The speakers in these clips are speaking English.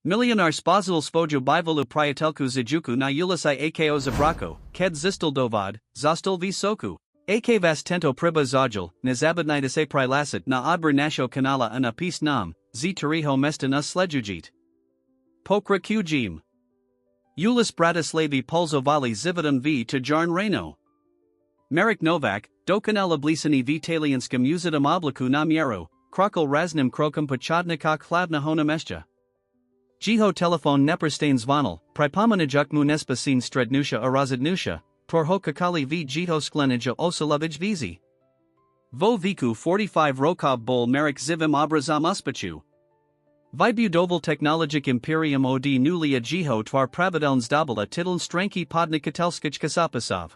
Milionár Spoznal Svoju Bývalú priateľku Zijuku na Ulici ako Žobráčku, keď Zistil Dôvod, Zistil Výsoku. Ak vás tento príbeh zaujal, nezabudnite sa prihlásiť na odber našho kanála a napísať nám, ktorého mesta nás sledujete. Pokračujeme. Ulic Bratislavy Polzovali Zividom v Tajarn Reno. Marek Novak, dokonale blísený v italianskom jazykom obliku na mieru, krokol raznym krokom pochodnika hlavného mesta. Jeho telefon neprestane zvonil, pripomenajuk mu nespasin strednusha a rozhodnusha, torho kakali v jeho sklenija osalovich vizi. Vo viku 45 rokov bol Marek zivim obrazom uspachu. Vybudoval technologic imperium od nulia jeho tvar pravideln zdobila titln stranky podnikatelskich kasapasov.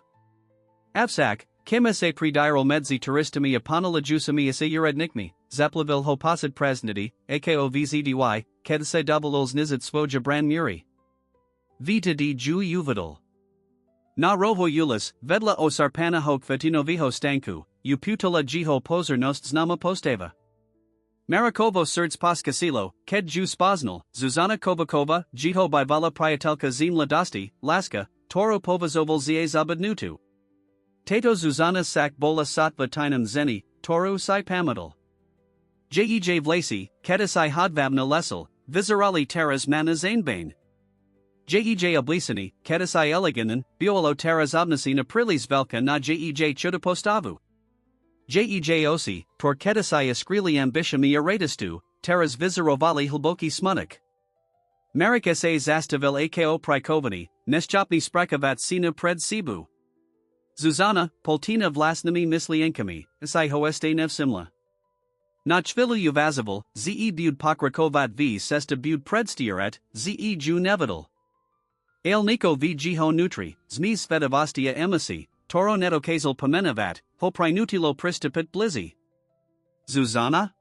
Avsak, kema se pridiral medzi turistami a ponalajusami sa urednikmi, zaplavil ho posad praznity, ako vzdy, kad se dovolil znizit svoja brand muri. Vita di ju uvidal. Na roho ulis, vedla o sarpanaho kvetinoviho stanku, uputila jeho pozornost znama postava. Marakovo srdc poskasilo, ked ju spoznal, Zuzana Kovakova, jeho bývalá priateľka zim ladosti, laska, toro povazoval zie zabudnutu. Tato Zuzana sak bola satva tinam zeni, toru si pamadal. Jej vlasi, kedasai hodvabna lesel, vizerali teras mana zainbane. Jej oblisani, kedasai eleganan, biolo teras obnasi na prilis velka na jej chudapostavu. Jej osi, por kedasai askrili ambitiami aratistu, teras vizerovali hlboki smunik. Marek sa zastavil ako prikovani, neschopni sprakavat sina pred sibu. Zuzana, poltina vlastnimi myslienkami, si hoeste nevsimla. Na chvilu uvazoval, bud pokrakovat v sesta bud predstieret, ju nevidal. Ale niko v jeho nutri, zmi svedavostia emisi, toro netokazal pomenavat, ho prinutilo pristupit blizi. Zuzana?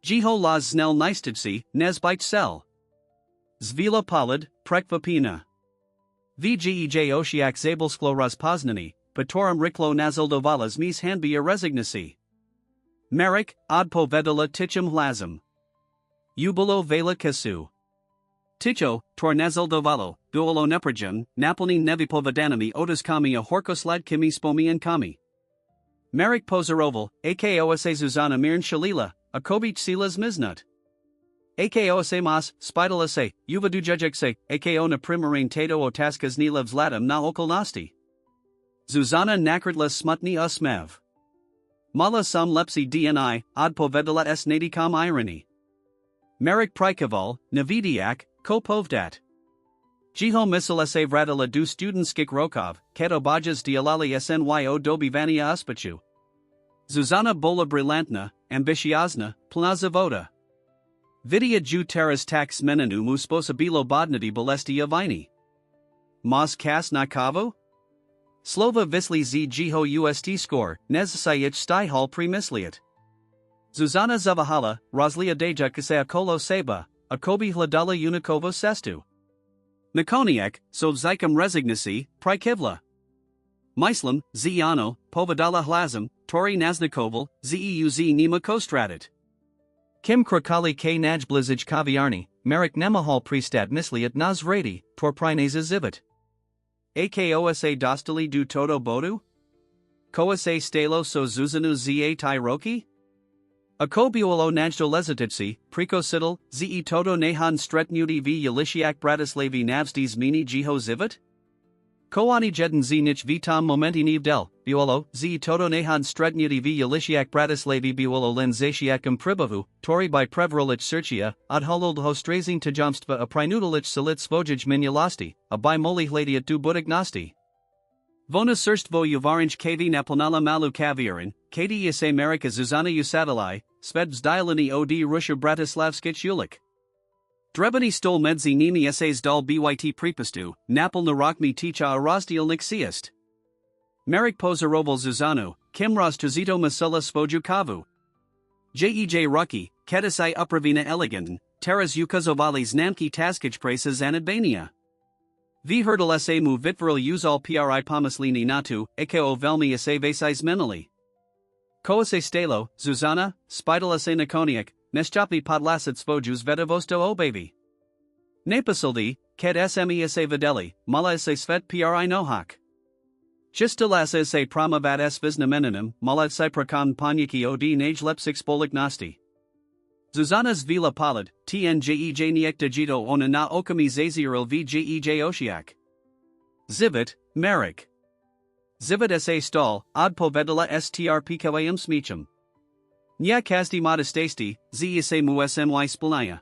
Jeho las snel nistidsi, nezbite sel. Zvila palid, prekvapina. Vjej oshiak zabalsklo rozpoznani, Patorum riklo nazildovala zmis hanbia resignasi. Marek, odpovedala tichum hlazum. Ubilo vela kasu. Ticho, tor nazildovalo, duolo neprajum, napolni nevipovadanami otaskami a horkoslad kimi spomian kami. Marek pozaroval, akosa Zuzana mirn shalila, a kobich silas miznut. Akosa mas, spidalase, uvadujajekse, ako na primarin tato otaskas nilevs latam na okolnosti. Zuzana nakradla smutni usmev. Mala sum lepsi dni, odpovedala s nadikam irony. Marek prikoval, navidiak, kopovdat. Jeho misalese vradila du studentskik rokov, keto bajas dialali snyo dobivania uspachu. Zuzana bola brilantna, ambitiozna, plna zavoda. Vidia ju teras tax meninu mu sposabilo bodnati bolestia vini. Mas kas na kavu? Slova visli z jeho ust score, nezasayich stihal primisliat. Zuzana zavahala, rozlia deja kasea kolo seba, akobi hladala unikovo sestu. Nakoniak, so zikam resignasi, prikivla. Myslam, ziano, povadala hlazum, tori naznikoval, zeuz nima kostratit. Kim krokali k najblizij kaviarni, Marek nemahal pristat misliat nazrati, tor prineza zivit. Akosa dostali du todo bodu? Koasa stalo so Zuzanu za tyroki? Akobiolo najdo lezatitsi, prekosital, todo nahan stretnuti v Yelisiak Bratislavi navstis mini jeho zivit? Koani jeden nich vitam momenti nivdel, biolo, todo nahan stretnuti v Yelisiak Bratislavi biolo lenzatiakum pribavu, tori by prevrolich sercia, odholod hostrazing tajomstva a prinudalich salit svojij minulasti, a by moli hladiat du budignosti. Vona surstvo uvarinch kv naplnala malu kaviarin, kd isa Marika Zuzana usadalai, sved zdilani od Russia Bratislavskich ulik. Drebani stol medzi nimi essays dal byt pripastu, napol narokmi ticha a rozdiel nixiest. Marek pozaroval Zuzanu, kim roz tuzito masula svoju kavu. Jej rucky, kedasai upravina eleganten, teras ukazovali znamki taskich presa zanadbania. V hurdle sa mu vitvril uzal pri pomaslini natu, ako velmi sa vasais menali. Koase stalo, Zuzana, spidala se nakoniak, neschopni podlasit svojus vedavosto obavi. Nepasildi, ked sme se videli, mala se svet pri nohak. Chistilas se pramavat s visnameninum, malat se prakam panyaki od naj lepsik spolik nasti. Zuzanas vila palad, tnjej niekta jito ona na okami zaziril vjej oshiak. Zivit, Merik. Zivit sa stall, od povedala strp kwam smichum. Nya kasti modestasti, sa musmy spolnaya.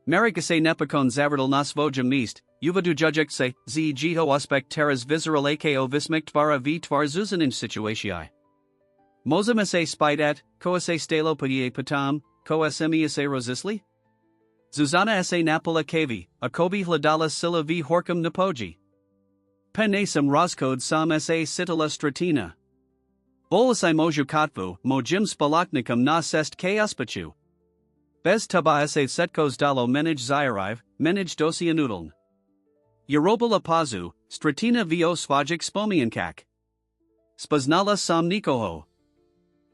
Merik sa nepakon zavrdal nas vojam mist, uvadu jujek se, jiho aspect teras visceral ako vismikt vara v tvar zuzanin situatiai. Mozam sa spidat, ko sa stalo padie patam, ko smi sa rosisli? Zuzana sa napola kavi, akobi hladala sila v horkum napoji. Penasam roskod sam sa sitala stratina. Bolasai moju katvu, mojim spalaknikum na sest k uspachu. Bez taba sa setkos dalo menij zyariv, menij dosianudln. Yerobala pazu, stratina vo svajik spomiankak. Spoznala sam nikoho.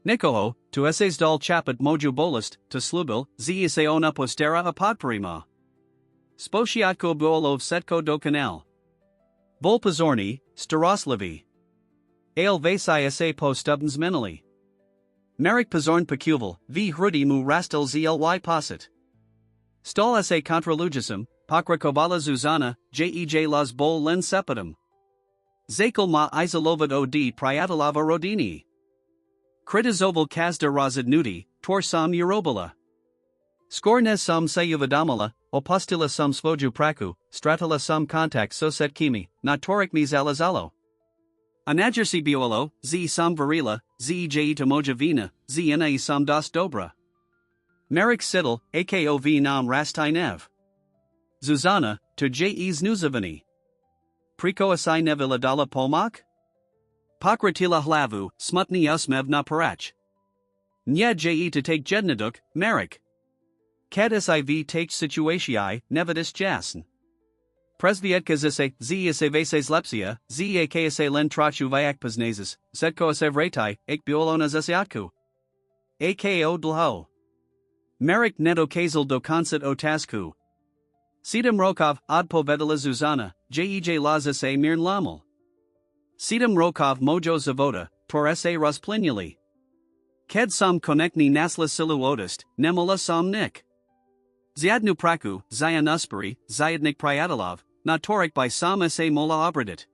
Nikoho, tu eses dal chapat moju bolist, to slubil, sa ona postera a podprima. Spošiatko buolov setko do canal. Vol pozorni, staroslivi. Ale vasai sa postubns menali. Merik pozorn pekuval, v hrudi mu rastel zly posit. Stol sa contralugisum, pokrakovala Zuzana, jej las bol len sepatum. Zakal ma izolovad od priatalava rodini. Kritizoval kazda razid nudi, tor sam Eurobala. Skornes sam sayuvadamala, opustila sam svoju praku, stratala sam kontakt soset kimi, notorik mi zalazalo. Anajersi biolo, sam varila, jej to moja vina, na sam das dobra. Merik sidel, akov nam rastai nev. Zuzana, to jes nuzavani. Priko asai nevila dala polmak? Pokratila hlavu, smutni usmev na parach. Nya to take jednaduk, Merik. Kad siv take situatiai, nevidis jasen. Presvietka zise, vases lepsia, ksa len trachu viakpaznazes, zetko sevretai, ek biolona zesiatku. Ako dlho. Merik neto kazel do konsit otasku. Sidam Rokov, od povedala Zuzana, jej lazase mirn lamel. Sidam Rokov mojo zavoda, tor sa rozplinuli. Ked sam konekni nasla siluotist, nemula sam nik. Ziadnu praku, Zayan usperi, Zayadnik priatalov, notorik by sam sa mola obradit.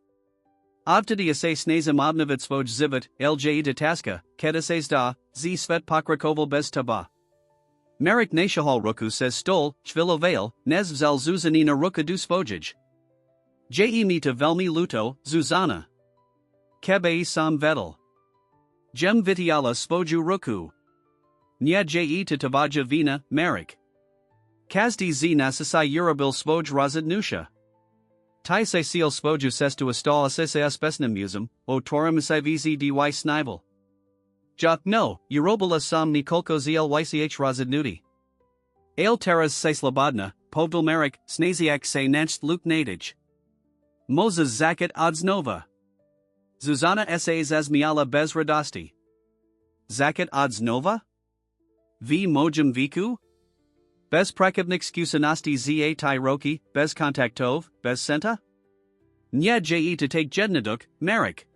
Obtadi sa snazam obnovit svoj zivit, lj detaska, ked da, svet pokrakoval bez taba. Merik nashahal ruku says stol, chvilovale, nez vzel Zuzanina ruka du svojij. Mita velmi luto, Zuzana. Kebe sam vedel. Jem vitiala svoju ruku. Nya to tavaja vina, Merik. Kazdi nasasai urabil svoj razid nusha. Tai se seal svoju sestu astal asese spesnum musum, o torum sivz dy snivel. Jak no, urobala sam nikolko zl ych razid nudi. Ale teras se slobodna, povdal Merik, snaziak se nancht luk nadij. Moses zakat odznova. Zuzana sas azmiala bez radosti. Zakat odznova? V mojum viku? Bez prakivnik skusanasti za tyroki, bez kontaktov, bez senta? Nya to take jednaduk, Merik.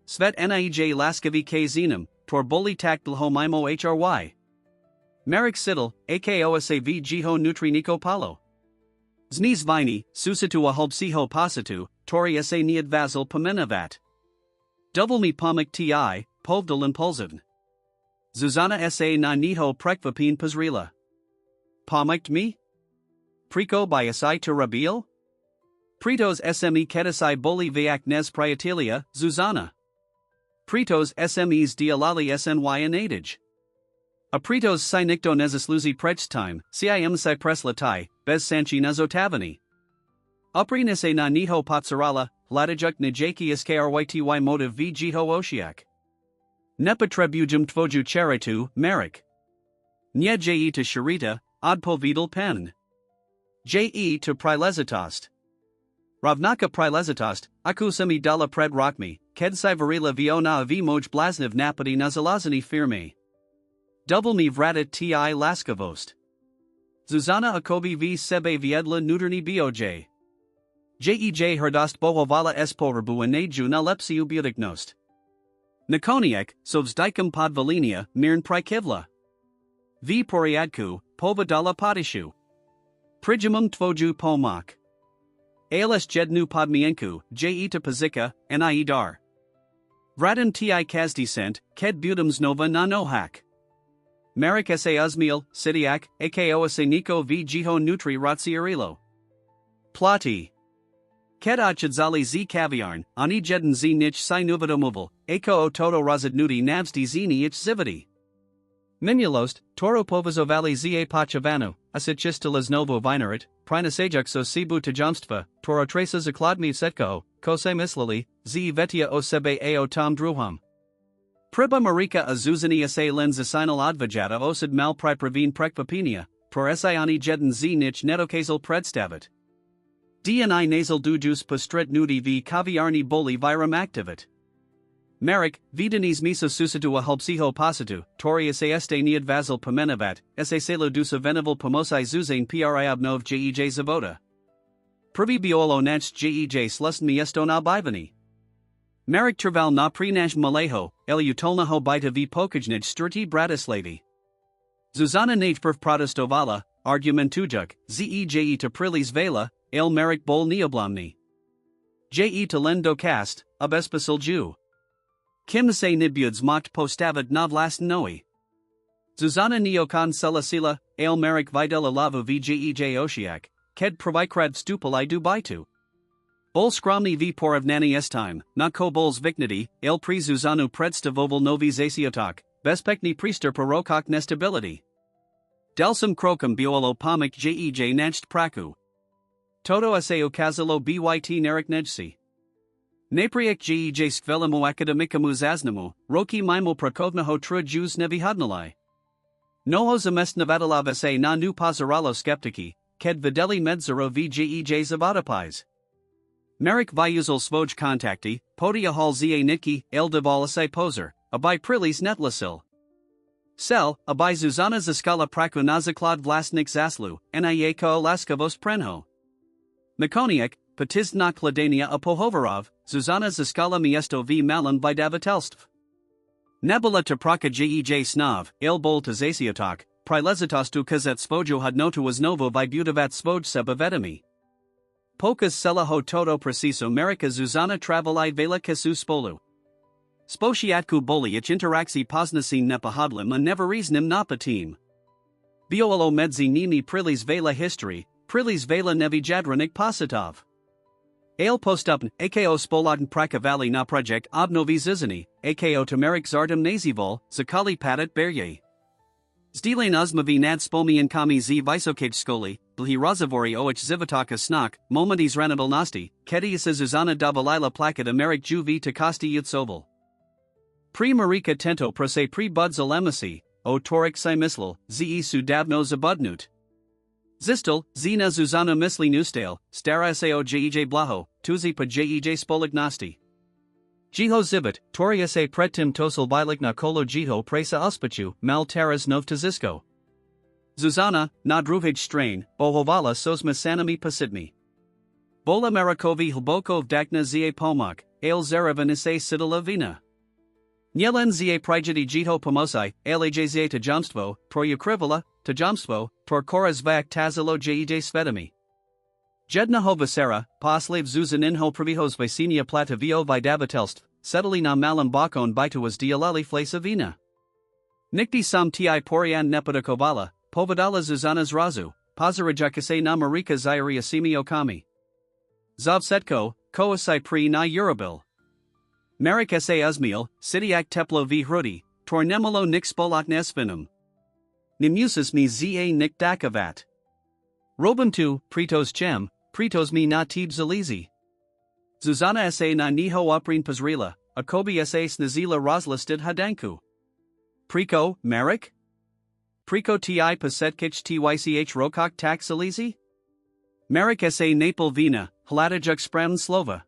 Svet nij laskavi k zinum, tor boli taktlho mimo hry. Merik sidel, akosa v jiho nutri niko palo. Zniz vini, susitu ahobsiho pasitu, tori sa niad vasil pamenavat. Double pomik ti, povdal impulsivn. Zuzana sa na niho prekvapin pazrila. Pomikt me? Priko by asai to rabil? Pritos sme kedasai boli viak nes priatelia, Zuzana. Pritos smes dialali sny anadij. A pritos si nikto nezasluzi time, sim si preslatai, bez sanchi nazotavani. Uprinese na niho patsarala, latijuk nijaki iskryti motiv v jiho oshiak. Nepotrebujum tvoju cheretu, Merik. Nye to sharita, odpovidal pen. To prilezitost. Ravnaka prilezitost, aku semi dala pred rokmi, ked si varila viona v moj blaznev napadi nazalazani firme. Double mi vratit ti laskavost. Zuzana Akobi v sebe viedla nutrni boj. Jej herdost bohovala esporbu ju na lepsiu budignost. Nakoniek, sovzdikum podvalinia, mirn prikivla. V poriadku, povadala podishu. Prijamum tvoju pomak. Ales jednu podmienku, jeta pazika, ni dar. Vradim ti kazdescent, ked budums nova na nohak. Marik sa uzmil, sidiak, ako sa niko v jiho nutri ratsiarilo. Plati. Ked achadzali z kaviarn, ani jeden z nich si nuvadomoval, ako toto razadnuti navsdi z nich zividi. Minulost, toro povazovali za pachavanu, asichistilas novo vinarit, prinasajakso sibu tajamstva, toro traces akladmi setko, kose mislili, z vetia o sebe ao tom druham. Priba marika azuzani sa lens asinal advajata osad mal pripravin prekvapinia, por esiani jeden z nich netokazal predstavit. Dni nasal dujus postret nudi v kaviarni boli viram activit. Marik, vidanis miso susitua halpsiho pasitu, tori sa este niad vasil pomenavat, sa selo dusa veneval pomosai zuzane priabnov jej zavoda. Prvi biolo nach jej slustn miesto na bivani. Marik trval na prinash maleho, eliutolnaho bita v pokajnij sturti bratislavi. Zuzana naj prv protestovala, argumentujuk, jej to prilis vela, el Marik bol neoblamni. Je to len dokast, abespasil Jew. Kim se nibuds mocht postavid novlast noi. Zuzana neokan selasila, el Marik videla lavu vjej oshiak, ked provikrad stupali du bitu. Bol skromni v poravnani estime, na ko bols viknity, el pri Zuzanu predstavoval novi zasiotok, bespekni priester porokok nestability. Delsum krokam biolo pomik jej nacht praku. Toto aseo kazalo byt nerik nejsi. Napriek jej skvelimo akademikamu zaznamu, roki mimo prakovnaho trujus nevyhodnalai. Noho zamest navadalav se na nu pozeralo skeptiki, ked videli medzero vjej zavadapis. Marik vyuzal svoj kontakti, podia hal za nitki, el devalasai poser, abai prilis netlasil. Sel, abai Zuzana zaskala praku nazaklad vlastnik zaslu, niako laskavos prenho. Makoniek, Patizdna kladania a pohovarov, Zuzana zaskala miesto v malin vidavatelstv. Nebula to praka jej snav, il bol to zasiotok, prilezitostu kazet svojo hodnotu was novo vibudavat svoj seba vedami. Pokas selaho toto preciso Marika Zuzana travelide vela kesu spolu. Spošiatku boli ich interaksi poznasin nepahadlim a neveriznim napatim. Biolo medzi nimi prilis vela history, prilis vela nevijadranik positov. Ale postupn, ako spoladen prakavali na project obnovi zizani, ako tamarik zardim nazivol, zakali padat berye. Zdilane uzmavi nad spomian kami z visokaj skoli, blhi razavori oich zivataka snak, momendis ranabilnosti, kediasa Zuzana davalila plakada merik juvi takasti yutsoval. Pri marika tento prose pri buds alemasi, o torik si mislil, ze su davno zabudnut. Zistil, zina Zuzana misli nustale, stara sao jej blaho, tuzi pa jej spolignosti. Jiho zibit, toria se pretim tosal bilik na kolo jiho presa uspachu, mal taras novtazisko. Zuzana, na druvij strain, bohovala sosma sanami pasidmi. Bola Marikovi hlbokov dakna zie pomak, ale zaravanise sidala vina. Nyelen zie prijedi jiho pomosai, alej zie tajamstvo, proyukrivala, tajamstvo, por korazvak tazilo jej svedami. Jedna hovasera, poslev zuzaninho privihos vicinia platavio vidavatelstv, setali na malam bakon bituas dialali flasavina. Nikti sam ti porian nepadakovala, povadala Zuzanas razu, pozarajakase na marika zairi asimi okami. Zavsetko, koasai pri na urabil. Marik sa uzmil, sidiak teplo v hrudi, tornemolo nik spolak nesvinum. Nimusis mi za nik dakavat. Robum tu, pritos chem, pritos mi na tib zalizi. Zuzana sa na niho oprin pazrila, akobi sa snazila rozlistid hadanku. Priko, Marik? Priko ti pasetkich tych rokok tak zalizi? Marik sa napel vina, hladajuk spram slova.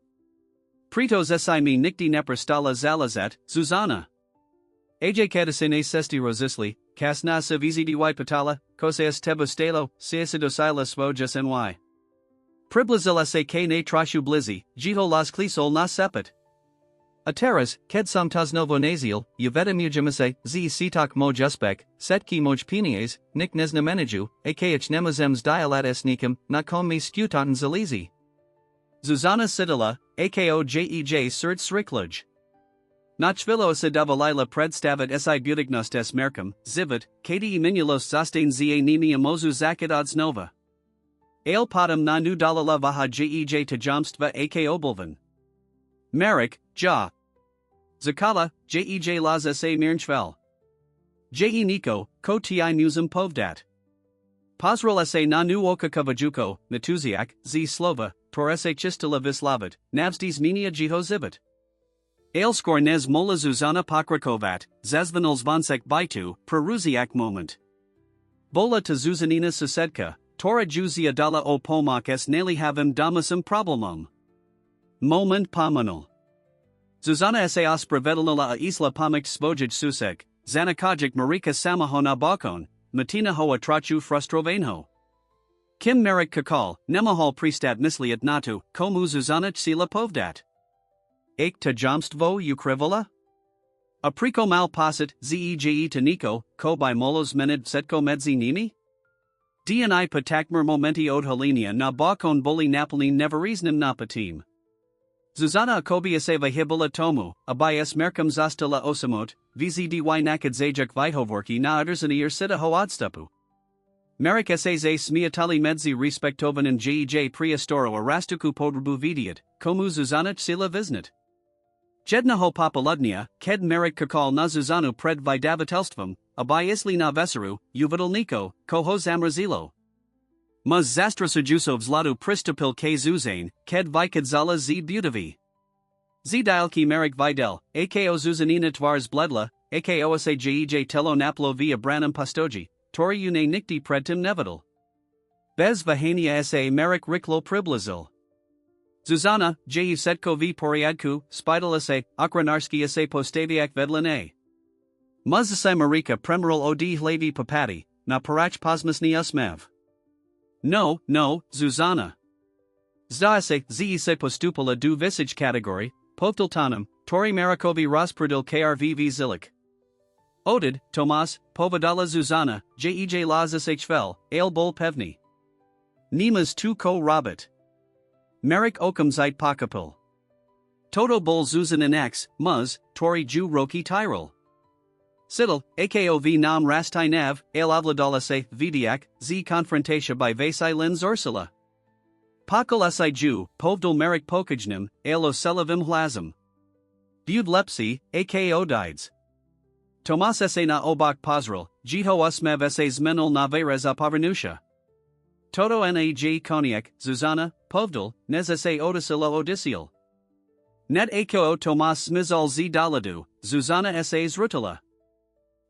Pritos si mi nikti neprastala zalazat, Zuzana. Aj kadasine sesti rozisli, kas na se vizidi patala, koseas tebustelo, seasidosila svojas ny. Priblazil se k ne trashu blizzi, jiho las klisol na sepet. Ateras, ked samtaz novo nazil, yuveta mujimase, z sitak moj uspek, setki moj pinies, nik nesna meniju, akh nemazems dialat esnikum, na kom me skutatan zalizi. Zuzana Sidila, ako jej sert srikluj. Nachvilo se davalila predstavat si budignostes merkum, zivit, kdi minulos zastain za nimi mozu zakidads nova. Ale padam na nu dalala vaha jej tajamstva ako bulvan. Merrick, ja. Zakala, jej las sa mirnchvel. Je Niko, ko ti musum povdat. Pozrel sa na nu oka kavajuko, natuziak, z slova, torese chistila vislavit, navstis minia jiho zivit. Ailskor nez mola Zuzana Pokrakovat, zazvanals vonsek baitu, peruziak moment. Bola to Zuzanina Susedka, Tora Juzia dala o pomak es neli havim damasum problemum. Moment pomanal. Zuzana sa ospravedalala a isla pomik svojaj susek, zanakajik marika samahon abakon, matina ho atrachu frustrovenho. Kim merik kakal, nemahal pristat misliat natu, komu Zuzana sila povdat. Ek ta jamstvo ukrivola? Apriko mal pasit, zeje to Niko, ko by molos menid setko medzi nimi? Dni patakmer momenti od halinia na bakon boli napolni neveriznim napatim. Zuzana akobia seva hibula tomu, abayas merkum zastila osamot, vzdy nakad zajak vitehovorki na uderzanir sita hoadstupu. Merik sa smiatali medzi respektovan and jej preistoro arastuku podrubu vidiat, komu Zuzana sila viznat. Jedna ho papaludnia, ked merik kakal na Zuzanu pred vidavatelstvom, abayisli na veseru, uvidal Niko, koho zamrazilo. Muz zastra sujusov zlatu pristupil k Zuzane, ked vikadzala z budavi. Zdialki merik videl, ako Zuzanina tvars bledla, ako sa jej telo naplo via branum pastoji, tori une nikti predtim nevidal. Bez vahania sa merik riklo priblazil. Zuzana, jeju setko v poriadku, spidala se, akranarski se postaviak vedlane. Muz sa marika premeral od hlavi papati, na parach posmasni usmev. No, Zuzana. Zda se postupala du visage category, povtiltanum, tori marikovi rasprudil krv zilik. Odid, Tomas, povadala Zuzana, jej lazas hvel, ale bol pevni. Nimas tu ko robit. Merik okam zeit pakapil. Toto bol Zuzanin x, muz, tori ju roki tyrol. Sidil, akov nam rastai nav, ale avladala se, vidiak, z confrontatia by vasai lens ursula. Pakal si ju, povdal merik pokajnim, alo selavim hlazim. Bud lepsi, ako dides. Tomas sa na obak pozrel, jiho usmev sa zmenol na veres apavarnusha. Toto naj koniak, Zuzana, povdal, nez sa odisila odisial. Net ako Tomas smizal z daladu, Zuzana sa zrutila.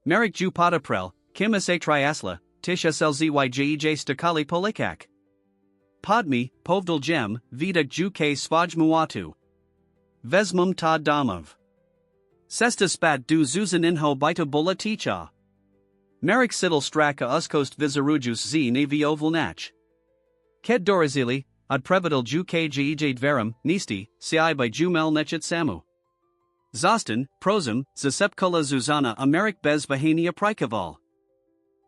Merik ju pataprel, kim sa triasla, tisha sel zyj stakali polikak. Podmi, povdal gem, vidak ju k svaj muatu. Vesmum ta damov. Sesta spat du Zuzaninho bita bola ticha. Merik sidil straka uskost vizarujus z navio vlnach. Ked dorazili, ad previdal ju kj verum, nisti, si by jumel nechet samu. Zostin, prosum, zasepkula Zuzana Amerik bez vahania prikaval.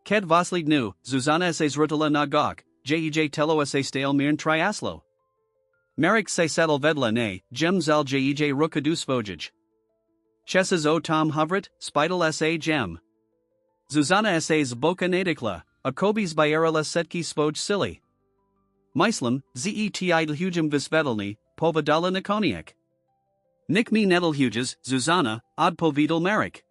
Ked vaslid nu, Zuzana sa zrutala na gok, jej telo sa stale mirn triaslo. Merik sa settle vedla ne, gem zal jej rukadus vojaj. Chesas o tom hovrit, spidal sa gem. Zuzana sa zboka nadikla, akobis bayerala setki spoj silly. Myslam, zeti hujum visvedalni, povadala nikoniak. Nik me nedelhuges, Zuzana, od povidal merik.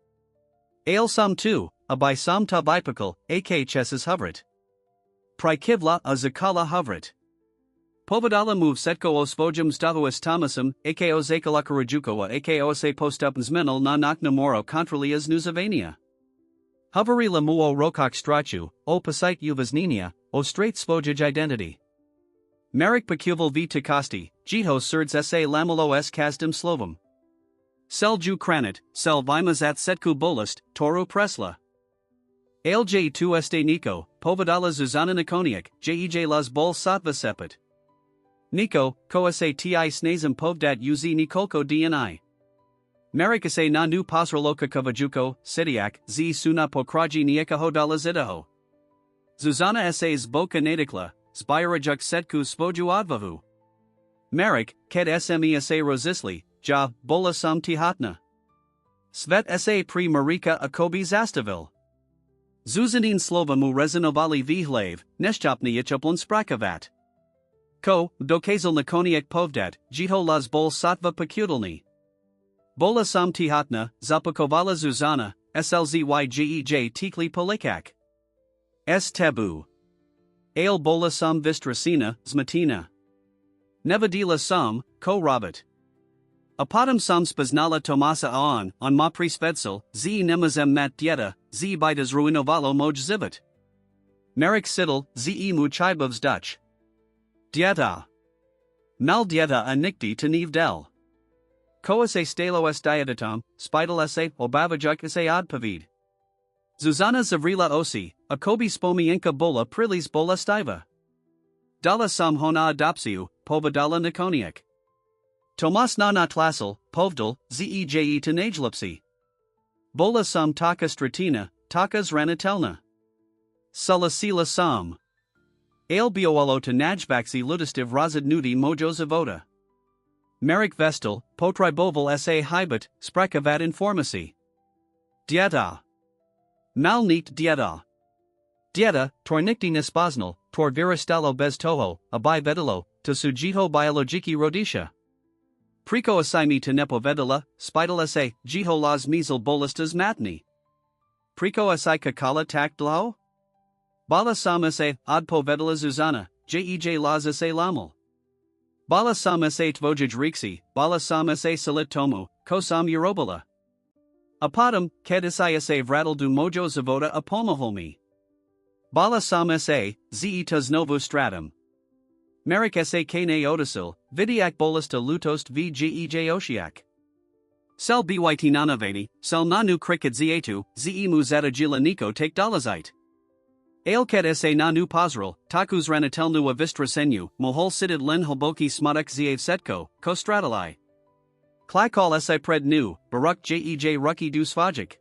Ale sam tu, by sam ta bipakal, ak chesas hovrit. Prikivla a zakala hovrit. Povadala move setko osvojum stavuas tamasum, ako zakalakarajukoa ako se postupens menal na naknamoro contralias nuzavania. Hoveri la muo rokok strachu, o pasite uvasninia, o straight svojaj identity. Merik pakuval v takasti, jiho surds sa lamulo s kasdim slovam. Sel ju kranit, sel vimas at setku bolist, toru presla. Alj tu este Nico, povedala Zuzana Nakoniak, jej las bol satva sepet. Nico, ko se ti snazem povdat uz Nikolko dni. Marek se na nu pasroloka kavajuko, sitiak, z suna pokraji nieka hodala zidaho. Zuzana s boka nadikla, zbirajuk setku svoju odvavu. Marek, ked sme sa rozisli, ja, bola sam tihatna. Svet sa pri Marika akobi zastavil. Zuzanin slova mu rezinovali výhlev, nešťapný ičoplon sprakavat. Ko, dokazel nakoniak povdat, jiho las bol satva pakudelny. Bola sam tihatna, zapakovala Zuzana, slzygjej tikli polikak. S tabu. Ale bola sam vistrasina, zmatina. Nevadila sam, ko robot. A potom sam spoznala Tomasa on ma prisvedsel, z nemazem mat dieta, z bitas ruinovalo moj zibit. Marek sidel, ze mu chibovs Dutch. Dieta. Mal dieta a nikti te del. Ko se stalo s dietatom, spidal se obavajuk se odpavid. Zuzana zavrila osi, a kobi spomi inka bola prilis bola stiva. Dala sam hona adopsiu, povedala Nakoniak. Tomas na tlasel, povdal, zej te najlipsi. Bola sam taka stratina, takas ranatelna. Salasila sam. Ale biowalo te najvaxi ludistiv razid nudi mojo zavoda. Marek vestel, potriboval sa hybit, sprakavat informasi. Dieta. Mal neat dieta. Dieta, tornikti nespoznal, tor viristalo bez toho, abai vedalo, to sujiho biologiki rodisha. Priko asimi te nepovedala, spidal sa, jiho las measle bolistas matni. Priko asai kakala tak dlao? Bala sam sa, odpovedala Zuzana, jej las sa lamel. Bala sam sa tvojij riksi, bala sam sa salit tomu, ko sam urobala. Apadam, kedisai sa vrattle du mojo zavoda apomaholmi. Bala sam sa, zetas novo stratum. Marek sa kane odasil, vidiak bolista lutost vgej oshiak. Sel byt nanavani, sel nanu cricket zeatu, zemu zatagila niko take dolazite. Ailket sa nanu pozral, takus ranatelnu avistra senu, mohol sidid len hoboki smudak zeav setko, kostratalai. Klakal sa pred nu, baruk jej ruki du svajik.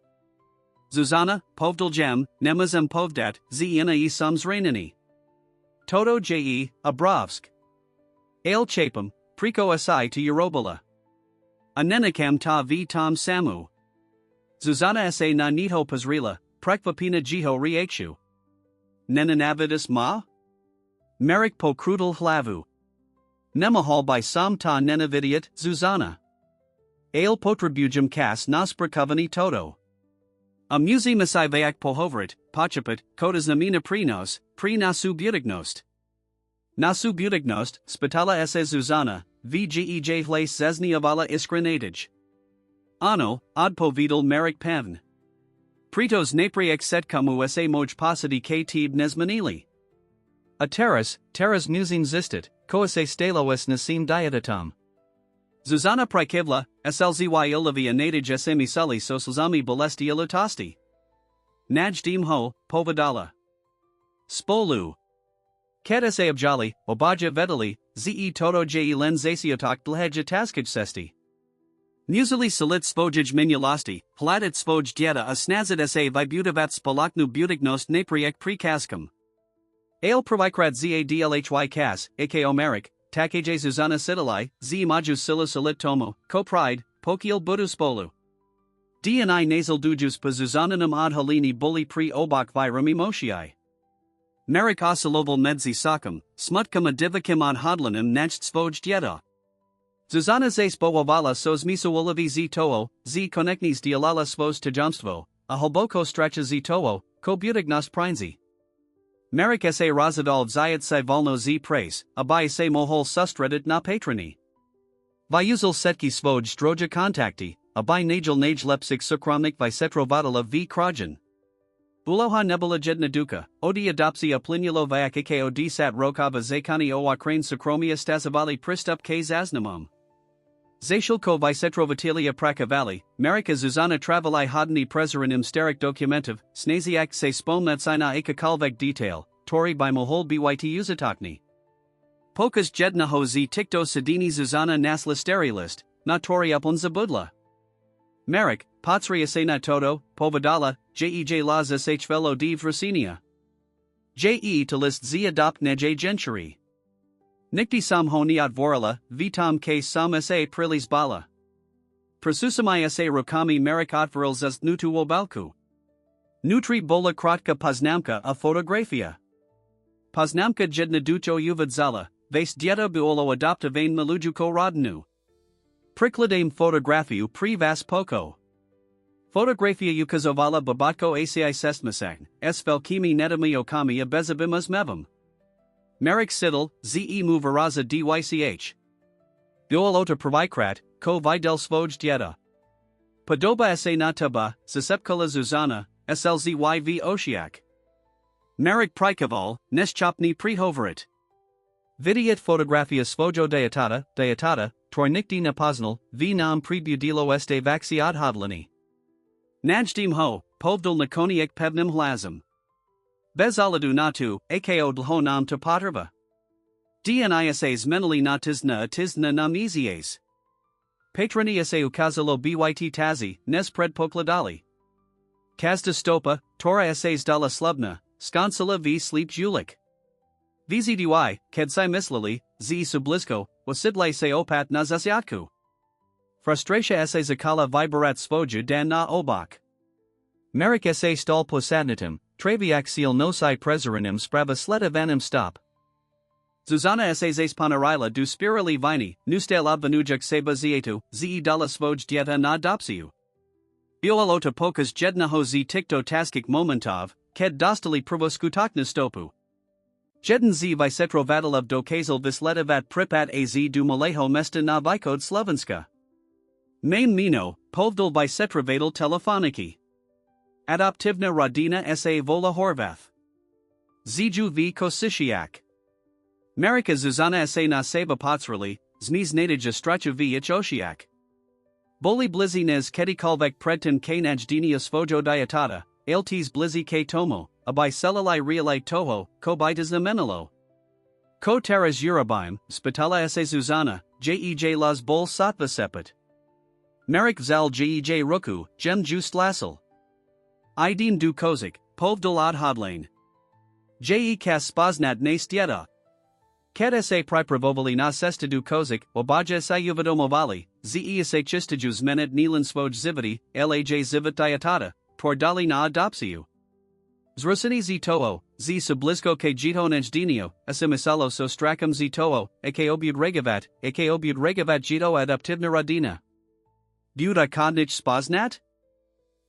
Zuzana, povdal jem, nemazem povdat, zena sums rainani. Toto je, Abrovsk. Ale chapum, priko asai to Eurobala. Anenakam ta v tom samu. Zuzana sa na nito pazrila, prekvapina jiho riakshu. Nenanavidus ma? Marek po krudal hlavu. Nemahal by sam ta nenavidiat, Zuzana. Ale potribujum kas nas prakovani toto. Amusi masaivayak pohovrit, pachapit, kodas namina prinos, pri nasu butignost. Nasu butignost, spitala sa Zuzana, vgej hle zezni avala iskrenadij. Ano, odpovidal Marek pevn. Pritos napriek setkamu sa moj posadi ktib nesmanili. A terras musing zistit, ko sa staloes nasim dietatum. Zuzana Prikivla, slzy ilavia nadij smi suli soslzami bolesti ilutasti. Najdim ho, povedala. Spolu. Keda se abjali, obaja vedali, ze toto je len zasiotok dlheja taskaj sesti. Musili solit svojij minulasti, hladet svoj dieta a snazit sa vibutavat spolaknu butignost napriek prikaskam. Ale provikrad zadlhy kas, ako Marek, takaj Zuzana sidalai, z maju sila solit tomo, ko pride, pokiel buduspolu. Dni nasal dujus pa Zuzananum ad halini buli pri obak virami moshii. Marek osaloval medzi sakam, smutkam adivakim ad hodlanim nacht svoj dieta. Zuzana zes bowavala sos misowolavi z toho, z koneknis dialala svos tajamstvo, a hoboko stracha z toho, ko butignost prinzi. Marek sa razadal zayat se volno z praise, abai se mohol sustredit na patroni. Vyuzel setki svoj stroja kontakti, abai naj lepsik sukramnik vysetrovadala v krajan. Uloha nebula jedna duka, odi adopsi aplinilo vyakiko dsat rokava zakani owa crane sukromia stazavali pristup k zaznamum. Zacielko Vicetrovotilia Prakavali, Marika Zuzana Travalai Hodni Prezeranim Sterik Dokumentiv, Snaziak se Spomnetsina Aka Kalvek Detail, Tori by Mohol Byt Uzatokni. Pokas Jednaho z Tikto Sidini Zuzana Nasla Sterilist, na Tori Uplan Zabudla. Marik, Patsria Sena Toto, Povadala, Jej Laza Velo Div Rosinia. Je to list Z adoptNej Genturi. Nikti sam honiat vorala, vitam k sam sa prilis bala. Presusamai sa rokami Marik otvoril zest nutu wobalku. Nutri bola kratka poznamka a fotografia. Poznamka jedna ducho uvidzala, vase dieta buolo adopta vain malujuko rodnu. Prikladame fotografiu pri vas poko. Fotografia ukazovala babatko asi sestmasang, s velkimi netami okami abezabimas mevam. Marik Sidel, ze mu varaza dych. Biolota provikrat, ko videl svoj dieta. Podoba sa nataba, zasepkala Zuzana, slzyv oshiak. Marik prikaval, neschopni prihoverit. Vidiet fotografia svojo dietata, tornikti na poznal, v nam prebudilo este vaxi odhodlani. Najdim ho, povdel nakoniek pevnim hlazim. Bez aladu natu, ako dlho nam to potrva. Dnisas menali na tizna nam easies. Patroni sa ukazalo byt tazi, nes pred pokladali. Kazda stopa, tora sas dala slubna, skonsala v sleep julik. Vzdy, kedsai mislili, z sublisko, wasidlai se opat na zasyatku. Frustratia sa zakala viberat svoju dan na obak. Marik sa stal posatnatim, traviak seal nosai prezeranim sprava sleta vanim stop. Zuzana zas panarila du spirali vini, nustel obvanujuk seba zietu, ze dala svoj dieta na dopsiu. Biolota pokas jednaho z tikto taskik momentov, ked dostali prvoskutakna stopu. Jeden z vicetrovatilov dokazel visledavat pripat az du maleho mesta na vikod slovenska. Main mino, povdel vicetrovatil telefoniki. Adoptivna rodina sa vola horvath. Ziju v kosishiak. Marika Zuzana sa na seba potsrali, zniz nadija strachu v oshiak. Boli blizi nez kedikalvek predtin k najdenia svojo dietata, altis blizi k tomo, abai selali realai toho, ko bitas na menelo. Ko teras urabim, spitala sa Zuzana, jej las bol satva sepet. Marik vzal jej ruku, jem just lasel. Idin du kozik, povdel odhodlane. Kas spoznat na stieta. Ked sa pripravovali na sestadu kozik, obaja sa uvidomovali, ze sa chistaju zmenet nilan svoj ziviti, laj zivit dietata, pordali na adopsiu. Zrosini z toho, z sublisko k jito nejdenio, asimisalo so strakam z toho, akobud regavat jito adoptivna rodina. Bud kodnich spoznat?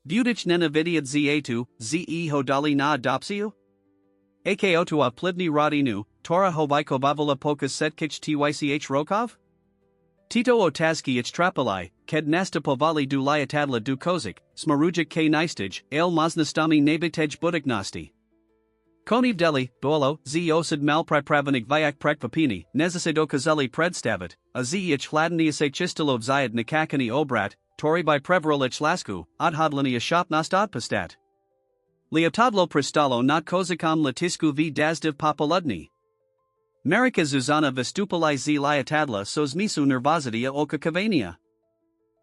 Budich nenavidiat z hodali na adopsiu? Ako tu plivni rodinu, Tora hovikovavala pokas setkich tych rokov? Tito otazki trapalai, ked nastapovali du liatadla du kozik, smarujik k nistij, ale maznastami nabitej budiknosti. Koniv deli, bolo, z osid malpripravnik vyak prekvapini, nezasidokazeli predstavit, a zich hladniase chistilo vzayad nikakani obrat, tori by prevrolich lasku, odhodlania shopnost odpastat. Liotadlo pristalo not kozikam latisku v dazdiv popoludni. Marika Zuzana vestupalai z liatadla sos misu nervozitia oka kavania.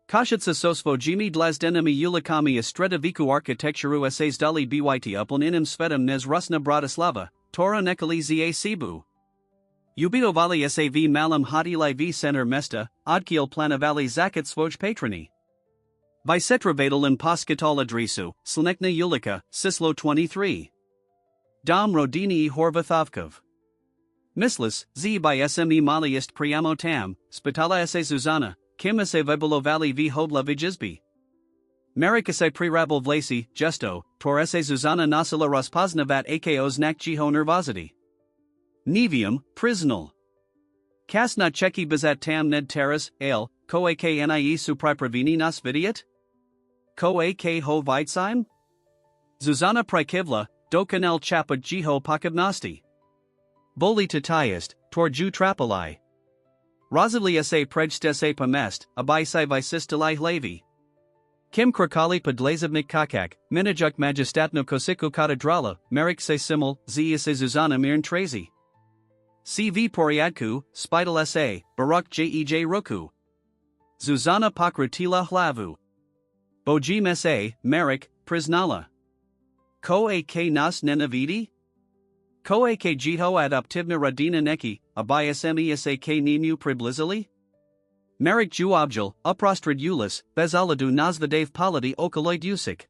Kashitsa sosvo jimi dlazdenami ulikami estreda viku architecturu sas dali byt uplan inim svetum nes rusna bratislava, tora nekali za sibu. Ubitovali sav malam hodili v center mesta, odkiel planavali zakat svoj patroni. Vicetrovatil in poskital adrisu, slnekna ulika, sislo 23. Dom rodini horvathovkov. Mislis, z by sme maliist priamo tam, spitala sa Zuzana, kim se vibulovali v hodla vijizbi. Marika se prirabal vlasi, justo, tor sa Zuzana nasila rozpoznavat ako znak jiho nervozity. Nevium, priznal. Kasna cheki bizat tam ned teras, ale, ko aknie su pripravini nas vidiat? Ko ak ho vidsaim? Zuzana prikivla, dokanel chapa jiho pakavnosti. Boli tatayist, tor ju trapalai. Rozivli sa prejste sa pomest, abaj sa vysistilai hlavy. Kim krakali podlazivnik kakak, minajuk majestatno kosiku katadrala, merik se simul, zia se Zuzana mirn trazi. CV poriadku, spidal sa, baruk jej roku. Zuzana pakrutila hlavu. Bojim sa, merik, priznala. Ko ak nas nenavidi? Ko ak jito adaptivna radina neki, abaj smi sa nimu priblizili? Merik juobjal, uprostrad ulis, bezaladu nazvadev polity okaloid usik.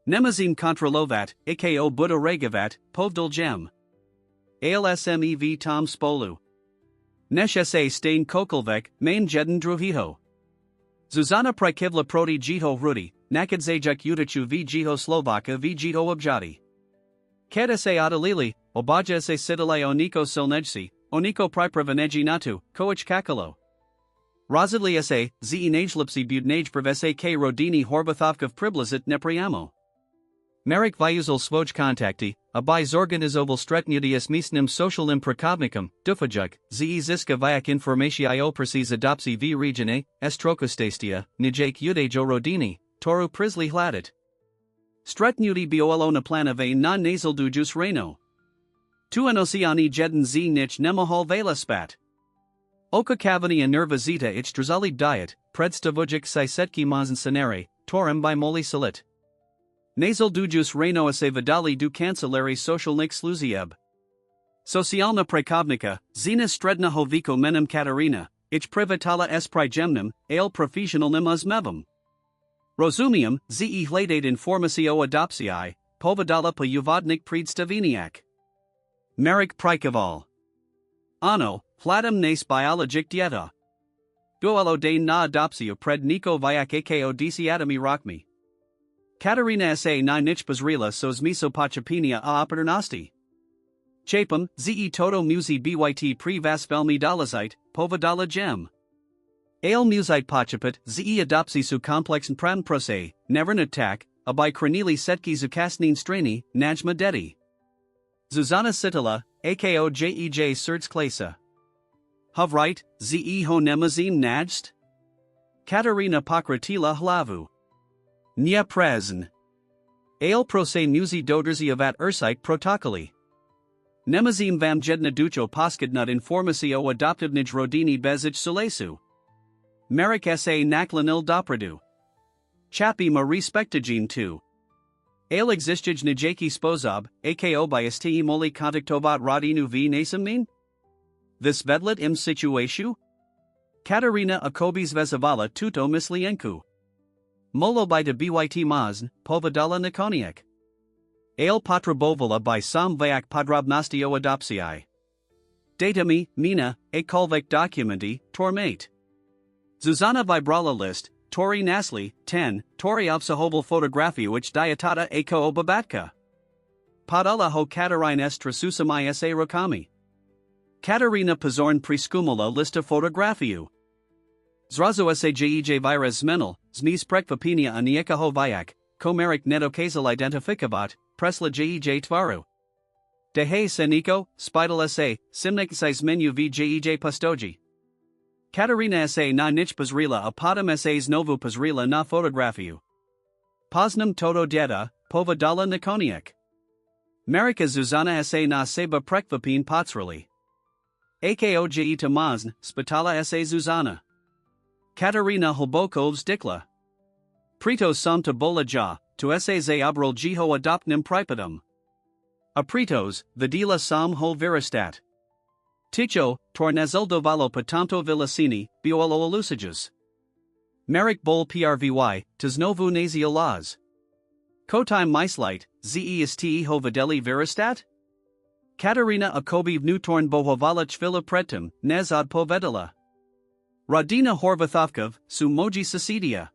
Nemazim kontrolovat, iko buda regavat, povdal gem. Alsmev tom spolu. Nesh sa stain kokolvek, main jeden druhiho. Zuzana prikivla proti jito rudi, nakadzajuk utachu v jito slovaka v jito objati. Keda se adalili, obaja se sidale oniko silnejsi, oniko pripraveneji natu, koich kakalo. Rozidli sa, znajlipsi budnaj prevese k rodini horbathovkov priblizit nepriamo. Merik vyuzel svoj kontakti, abaj zorganizoval stretnudius misnim socialnim prakovnikom, dufajuk, ziska vyak informatio precis adopsi v regione, estrokostastia, nijak udejo rodini, toru prisli hladit. Stretnudi biolo na planave non nasal dujus reno. Tuanosiani jeden z nich nemahol velaspat. Oka cavani and nerva zeta ich drazali diet, predstavujik sisetki mazan senere, torim by moli salit. Nasal dujus reno ase vidali du cancelari socialnik sluzieb. Socialna prekovnika, zina stredna hoviko menem Katarina, ich privatala es prigemnem, ale professionalnim uzmevum. Rozumium, ze hladate informacio adopsii, povedala pa uvodnik predstaviniak. Merik prikoval. Ano, platum nas biologic dieta. Duelo de na adopsio pred Nico vyak ako disiatomy rockme. Katarina sa na nich bazrila sos miso pachapinia a opernasti. Chapum, ze toto musi byt pre vasvelmi dalazite, povedala gem. Ale musite pachapit, ze adopsi su complexen pran prose, never attack, abay kranili setki zukasnin strani, najma dedi. Zuzana Sitala, ako jej serts klasa. Hovright, ze ho nemazim najst? Katarina Pakratila hlavu. Nya prezn. Ale prose musi doderzi avat ursite protokoli. Nemazim vam jedna ducho poskidnut informacio adoptivnij rodini bezich sulesu. Merik sa naklanil dopradu. Chapi ma respectagin tu. Ale existij nijaki spozob, ako by sti moli kontaktovat rodinu v nasamin? This vedlet im situasiu? Katarina akobis vezavala tuto mislienku. Molo by de byt mazn, povedala nikoniak. Ale potrebovala by sam vayak podrobnostio adopsii. Datami, mina, a kolvek documenti, tormate. Zuzana vibrala list, Tori Nasli, 10, Tori obsahoval photography which diatata ako obabatka. Padala ho Katarina strasusamai sa rokami. Katarina Pazorn preskumala lista fotografiu. Zrazu sa jej virus menal, zmis prekvapinia aniekaho vayak, komerik netokazal identifikavat, presla jej tvaru. Dehe seniko, spidal sa, simnik size menu v jej pastoji. Katarina sa na nich pazrila a podam sas novu pazrila na fotografiu. Poznam toto dieta, povedala nikoniak. Marika Zuzana sa na seba prekvapin potsrali. Ako jita mazn, spitala sa Zuzana. Katarina Hlbokovs dikla. Prito sam to bola ja, to sa za obrol jiho adoptnim pripadum. Apritos, vidila sam ho viristat. Ticho, tornazildovalo patanto villasini, biolo elusiges. Merik bol prvy, tiznovu nazi alaz. Kotime mislite, zest ho videli viristat? Katarina akobi vnutorn bohovala chvila pretum, nezad povedala. Radina Horvathovkov, su moji susidia.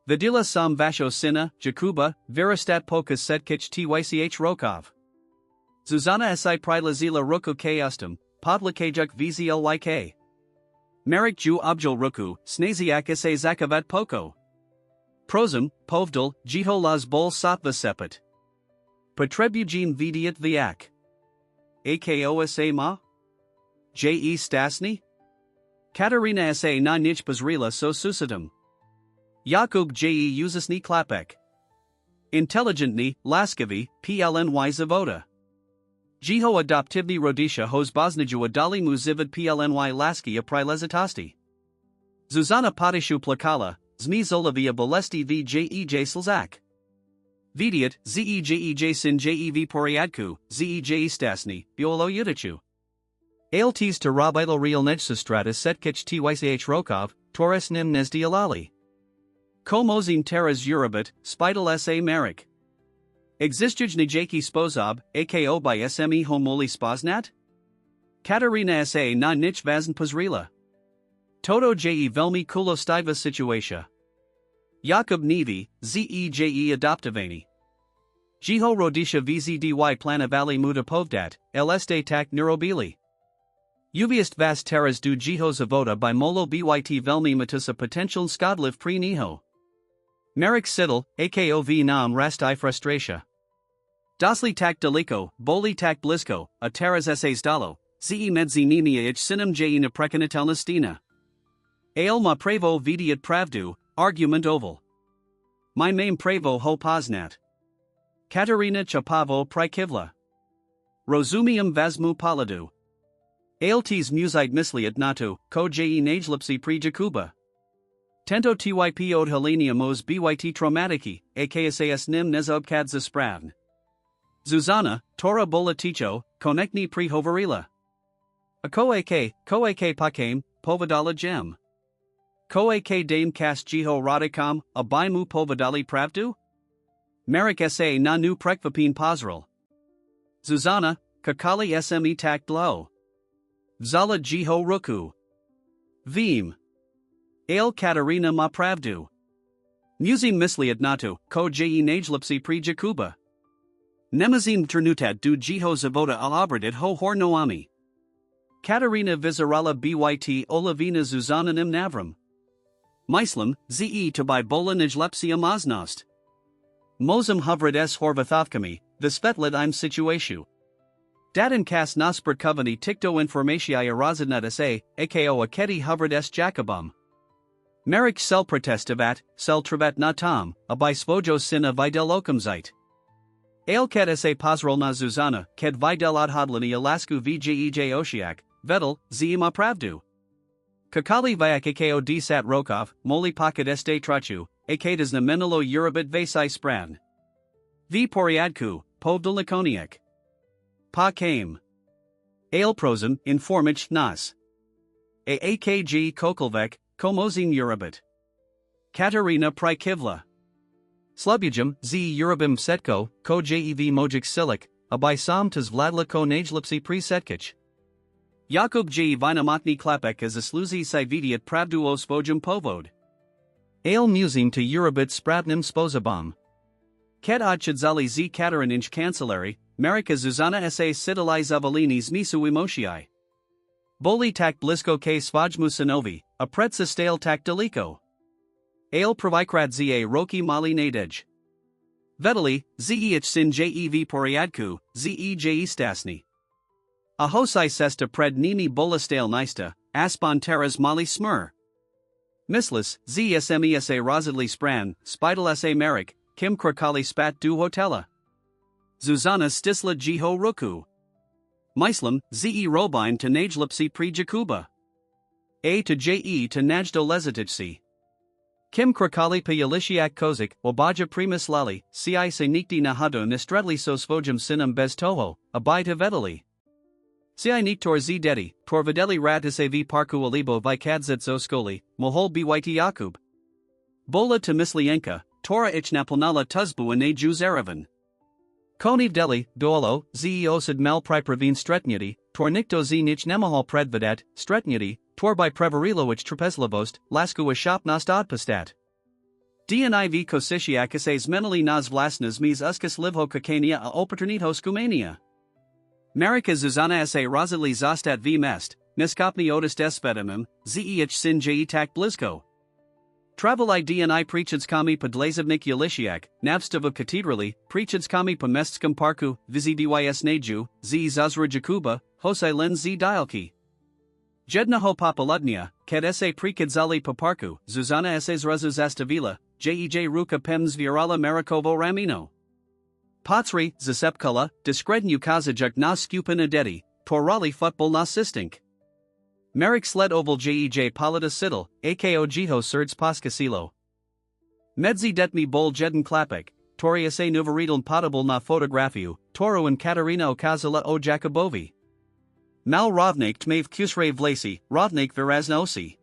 Vidila sam vasho sina, Jakuba, viristat pokas setkich tych rokov. Zuzana si prilazila ruku ustum, podlikajuk vzlyk. Merik ju objal ruku, snaziak sa zakavat poko. Prozum, povdal, jito las bol satva sepet. Potrebujim vidiat vyak. Ako sa ma? Je stasny? Katarina sa na nich pozrila so susitum. Jakub je uzasni klapek. Intelligentny, laskavi, plny zavoda. Jiho adoptivny rodisha hos Bosniju adali mu zivid plny laski a prilezitosti. Zuzana Potishu plakala, Zmizolavia bolesti vjej slzak. Vidiat, zejej sin jev poriadku, zej stasni, biolo yudichu. Ailtes to Robilo real nejsustrata setkich tych Rokov, Torres nim nezdi alali. Komozim teras Urabit, Spidal sa Marik. Existuj Nijaki Spozab, ako by sme homoli Spoznat? Katarina sa na nich vazn pozrila. Toto je velmi kulostiva situatia. Jakub Nevi, zeje adoptivani. Jiho rodisha vzdy planavali muda povdat, lst tak neurobili. Uviest vas teras du jiho zavoda by molo byt velmi matusa potential skadliv pri niho. Merik sidel, ako v nam rasti frustratia. Dosli tak daliko, boli tak blisko, a teras essays dalo, ze medzi ninia ich sinem je naprekanitelnastina. Ale ma pravo vidiat pravdu, argument oval. My name pravo ho poznat. Katarina Chapavo Prikivla. Rozumium vazmu paladu. Ailtes musite misliat natu, ko je nagelipsi pri Jakuba. Tento typ od helenia mos byt traumatiki, aksas nim nezobkadza spravn. Zuzana, Tora bola ticho, konekni pri hovarila. A ko ak pakame, povadala gem. Ko ak dame kas jiho radikam, a baimu povadali pravdu? Merik sa na nu prekvapin pozral. Zuzana, kakali sme tak dlo. Vzala jiho ruku. Vim. Ale Katarina ma pravdu. Musim misliat natu, ko je nagelipsi pri Jakuba. Nemazim trnutat du jiho zavoda alabradit ho hornoami. Katarina vizarala byt olavina Zuzananim navram. Myslam, ze to by bola najlepsia maznost. Mozum hovrid s horvathovkami, visvetlit im situatio. Datin kas nasprat kovani tikto informatiae razadnut sa, ako aketi hovrid s Jakobum. Merik sel protestivat, sel travat natam, a by svojo sin a videl okumzite. Ailket sa pozrolna Zuzana, ked videl odhodlani alasku vjej oshiak, vedel, zima pravdu. Kakali vyak ako dsat Rokov, moli pocket este trachu, akadas na menalo Urabit vasai spran. V poriadku, povdalikoniak. Pa kame. Ailprozum, informach nas. Akg kokolvek, komozin Urabit. Katarina Prikivla. Slubujum, z Urabim setko, ko jev mojik silik, a by sam tas vladla ko nagelipsi pri setkich. Jakub je vinamotni klapek as a sluzi si vidiat pravdu svojum povod. Ale musim to Urabit spravnim spozabam. Ket odchadzali z Katarinich kancelari, Marika Zuzana sa sidali zavalini zmisu emotiai. Boli tak blisko k svajmu sinovi, a pretsa stale tak daliko. Ale provikrad za roki mali nadej. Vedeli, zeich sin jev poriadku, zej stasni. A hosai sesta pred nimi bola stale nista, aspon teras mali smur. Mislis, zsmesa razadli spran, spidal sa Marik, kim krakali spat du hotela. Zuzana stisla jiho ruku. Myslam, ze robine to nagelipsi pri Jakuba. A to je to najdo lezitichsi. Kim krakali payalishiak kozik, obaja primus lali, ci se nikti nahado nestredli so svojum sinum bez toho, abita vedeli. Ci niktor z dedi, tor vedeli ratise v parku alibo vikadzet skoli, mohol byt Jakub. Bola to mislienka, tora ich napolnala tuzbu ne juzeravan. Koniv deli, dolo, osad mel pripravin stretnyati, tor nikto z nich nemahal predvedat, stretnyati, tor by prevarilovich trapezlavost, lasku a shop nast odpastat. Dniv kosishiakase menali nas vlasnas mis uskas livho kakania a opportunito skumania. Marika Zuzana sa razili zastat v mest, niskopni odist espedimum, zeich sin je tak blisko. Travelai dni prichadskami podlazivnik Yalishiak, navstava katedrali, prichadskami po mestskom parku, vizidys neju, z zazra Jakuba, hosai len z dialki. Jedna ho popoludnia, Ked sa prikadzali paparku, Zuzana sa zrazu zastavila, jej ruka pems virala Marikovo ramino. Patsri, zasepkala, diskrednju kazajak na skupin adeti, torali futbol na sistink. Merik sled oval jej palita sidel, ako jiho surds paskasilo. Medzi detmi bol jeden klapek, tori sa nuveridal potable na fotografiu, toro and Katarina okazala o Jacobovi. Mal rovnik tmave kusre vlasi, rovnik virazna osi.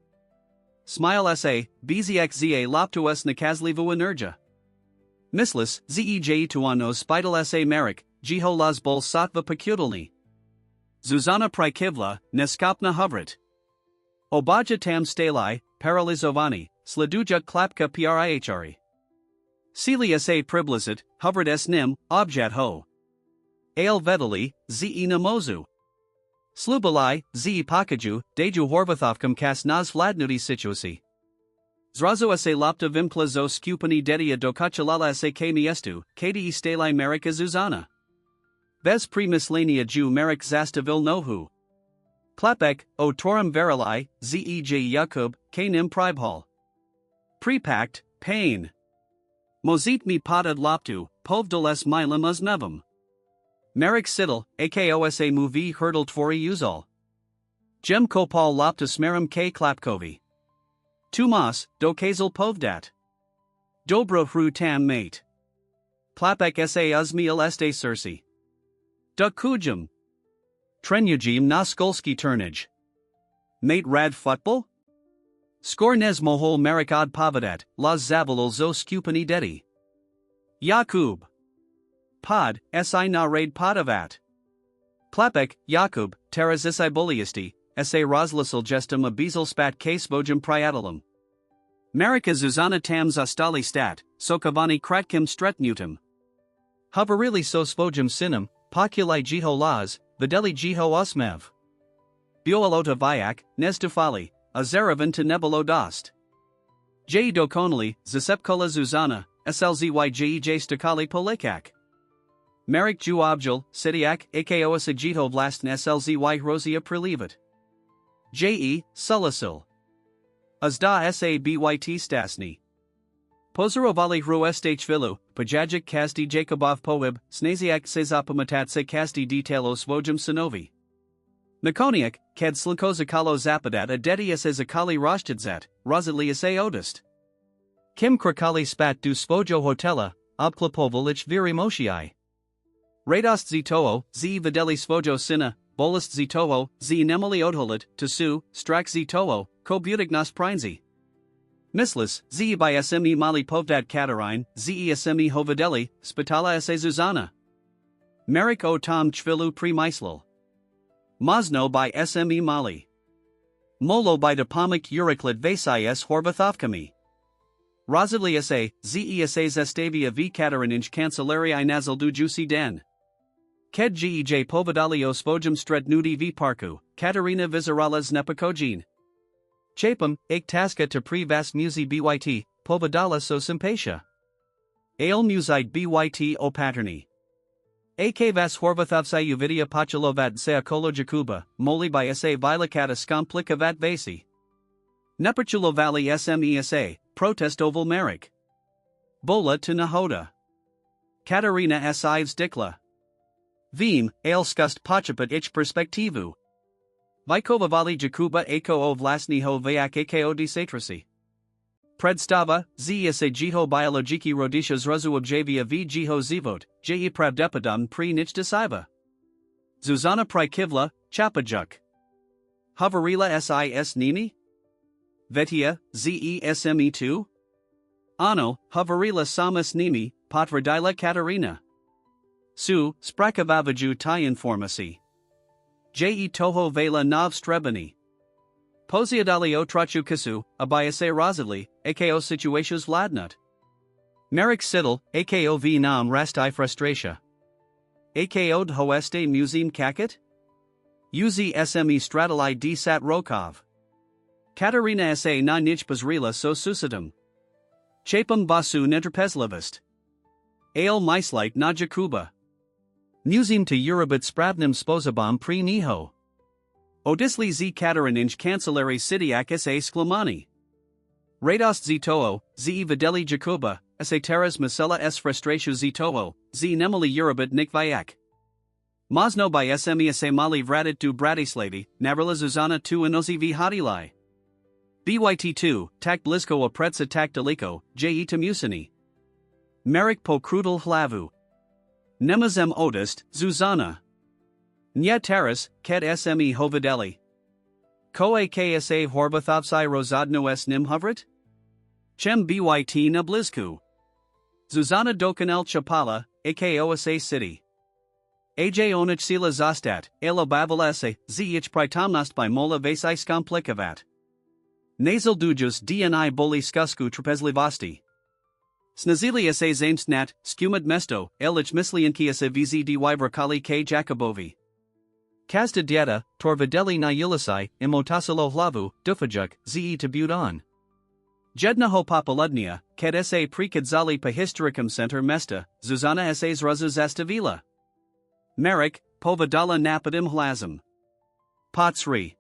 Smile sa, bzx loptu s nakazlivu energia. Mislis, zej tuano spidal sa Merik, jiho las bol satva pakudelni. Zuzana prikivla, neskopna hovrit. Obaja tam stali, paralizovani, sleduja klapka prihri. Celia sa priblizit, hovrit s nim, objat ho. Ale vedali, ze namozu. Slubalai, ze pakaju, deju horvathovkam kas naz vladnuti situasi. Zrazo sa lopta vimplazo skupani dedia dokachalala sa kmiestu, kdi stali Merika Zuzana. Bez pre miscellanea ju Merik zastavil nohu. Klapek, o torum verilai, zej Jakub, kanim pribhal. Prepact, pain. Mozit mi potad loptu, povdoles milam uzmevum. Merik sidel, akosa movie hurdle tvori uzal. Jem kopal lopta smerum k klapkovi. Tumas, do kazel povdat. Dobro hru tam mate. Klapek sa uzmiel este sursi. Duk kujum. Trenujim na skolski turnage. Mate rad futbol? Skornez mohol Merikad pavadat, las zavalol zo skupani dedi. Jakub. Pod, si na raid podavat. Klapek, Jakub, terazisai boliasti, sa rozlisal gestum abizel spat case vojum priatalum. Merika Zuzana tam zastali stat, sokavani kratkim stretnutum. Havarili sos vojum sinum, poculai jiho las, videli jiho osmev. Bioalota vyak, nezdufali, azeravan to nebelo dost. J dokonali, zasepkola Zuzana, slzyj stakali polekak. Merik ju objal, sidiak, ako asajito vlastn slzy rosia prelivat. Sulasil. Azda sa byt stasni. Pozorovali hruestach vilu, pajajik kasti Jakobov powib, snaziak sezapomatatse kasti detalos vojum sinovi. Nakoniak, kad slinkozakalo zapadat adetias ezakali roshtadzat, rozilias odist. Kim krakali spat du svojo hotela, obklapovolich viri moshii. Radost zitoo, z videli svojo sina, bolist zitoo, z nemoli odholit, tasu, strak zitoo, ko butignas prinzi. Mislis, ze by sme mali povdat Katarine, ze sme hovideli, spitala sa Zuzana. Merik o tam chvilu pri myslil. Mozno by sme mali. Molo by dopamik uriclid vasais horvathovkami. Rozidli sa, ze zestavia v Katarinij cancellarii nazal du juicy den. Ked jej povedalios vojum strednudi v parku, Katarina vizeralas nepakojin. Chapam, ek taska to pre vas musi byt, povedala so sympatia. Ale musite byt o paterni. Ak vas horvathovsayu vidia pachalovad se akolo jakuba, moli by sa vilakata skomplikavat vasi. Neperchulovali smesa, protest oval Merik. Bola to nahoda. Katarina sives dikla. Vim, ale skust pachapat ich perspektivu. Vikovavali Jakuba ako o vlastniho vayak ako desatrasi. Predstava, zsa jiho biologiki rodisha zrazu objavia v jiho zivot, je pravdepadam pri nich decisiva. Zuzana prikivla, chapajuk. Havarila sis nimi? Vetia, zesme2? Ano, havarila samas nimi, potvrdila Katarina. Su, sprakavavaju ty informasi. Je toho vela nov strebani. Poziadali otrachu kasu, abayase rozidli, ako situatius vladnut. Merik sidel, ako v nam rasti frustratia. Ako dhoeste musim kakit? Uzi sme stratali d sat rokov. Katarina sa na nich bazrila so susadum. Chapam basu netrpezlivist. Ale myslite na Jakuba. Musim to Urabit spravnim spozabam pri niho. Odisli z Katarinj Kancelary Sidiak sa Sklamani. Radost z Toho, z Videli Jacoba, sa Teras Masela s Frustratiou z Toho, z Nemali Urabit Nikvayak. Mozno by SME sa Mali Vratit du Bratislavi, Navrila Zuzana tu Inozi v Hadilai. BYT2, Tak Blisko a Pretsa Tak Daliko, Je Tamusini. Merrick po Krudel Hlavu. Nemazem Odist, Zuzana. Nya Taras, Ket SME Hovideli. Koe KSA Horbathovsai Rozadno S Nimhovrit? Chem BYT na Blizku. Zuzana Dokanel Chapala, AKOSA City. AJ Onich Sila Zastat, Elo Babalese, Zich Pritomnost by Mola Vasai Skomplikavat. Nasal Dujus DNI Boli Skusku Trapezlivasti. Snazili sa Zamstnat, Skumad Mesto, Elich Mislianki sa VZDY Vrakali K Jacobovi. Kazda Dieta, Torvideli na Ulici, Imotasilo Hlavu, Dufajuk, Ze Tabudan. Jedna ho Popoludnia, Ked sa Prekadzali Pahistoricum Center Mesta, Zuzana Sas Razuz Astavila. Merrick, Povadala Napadim Hlazum. Potsri.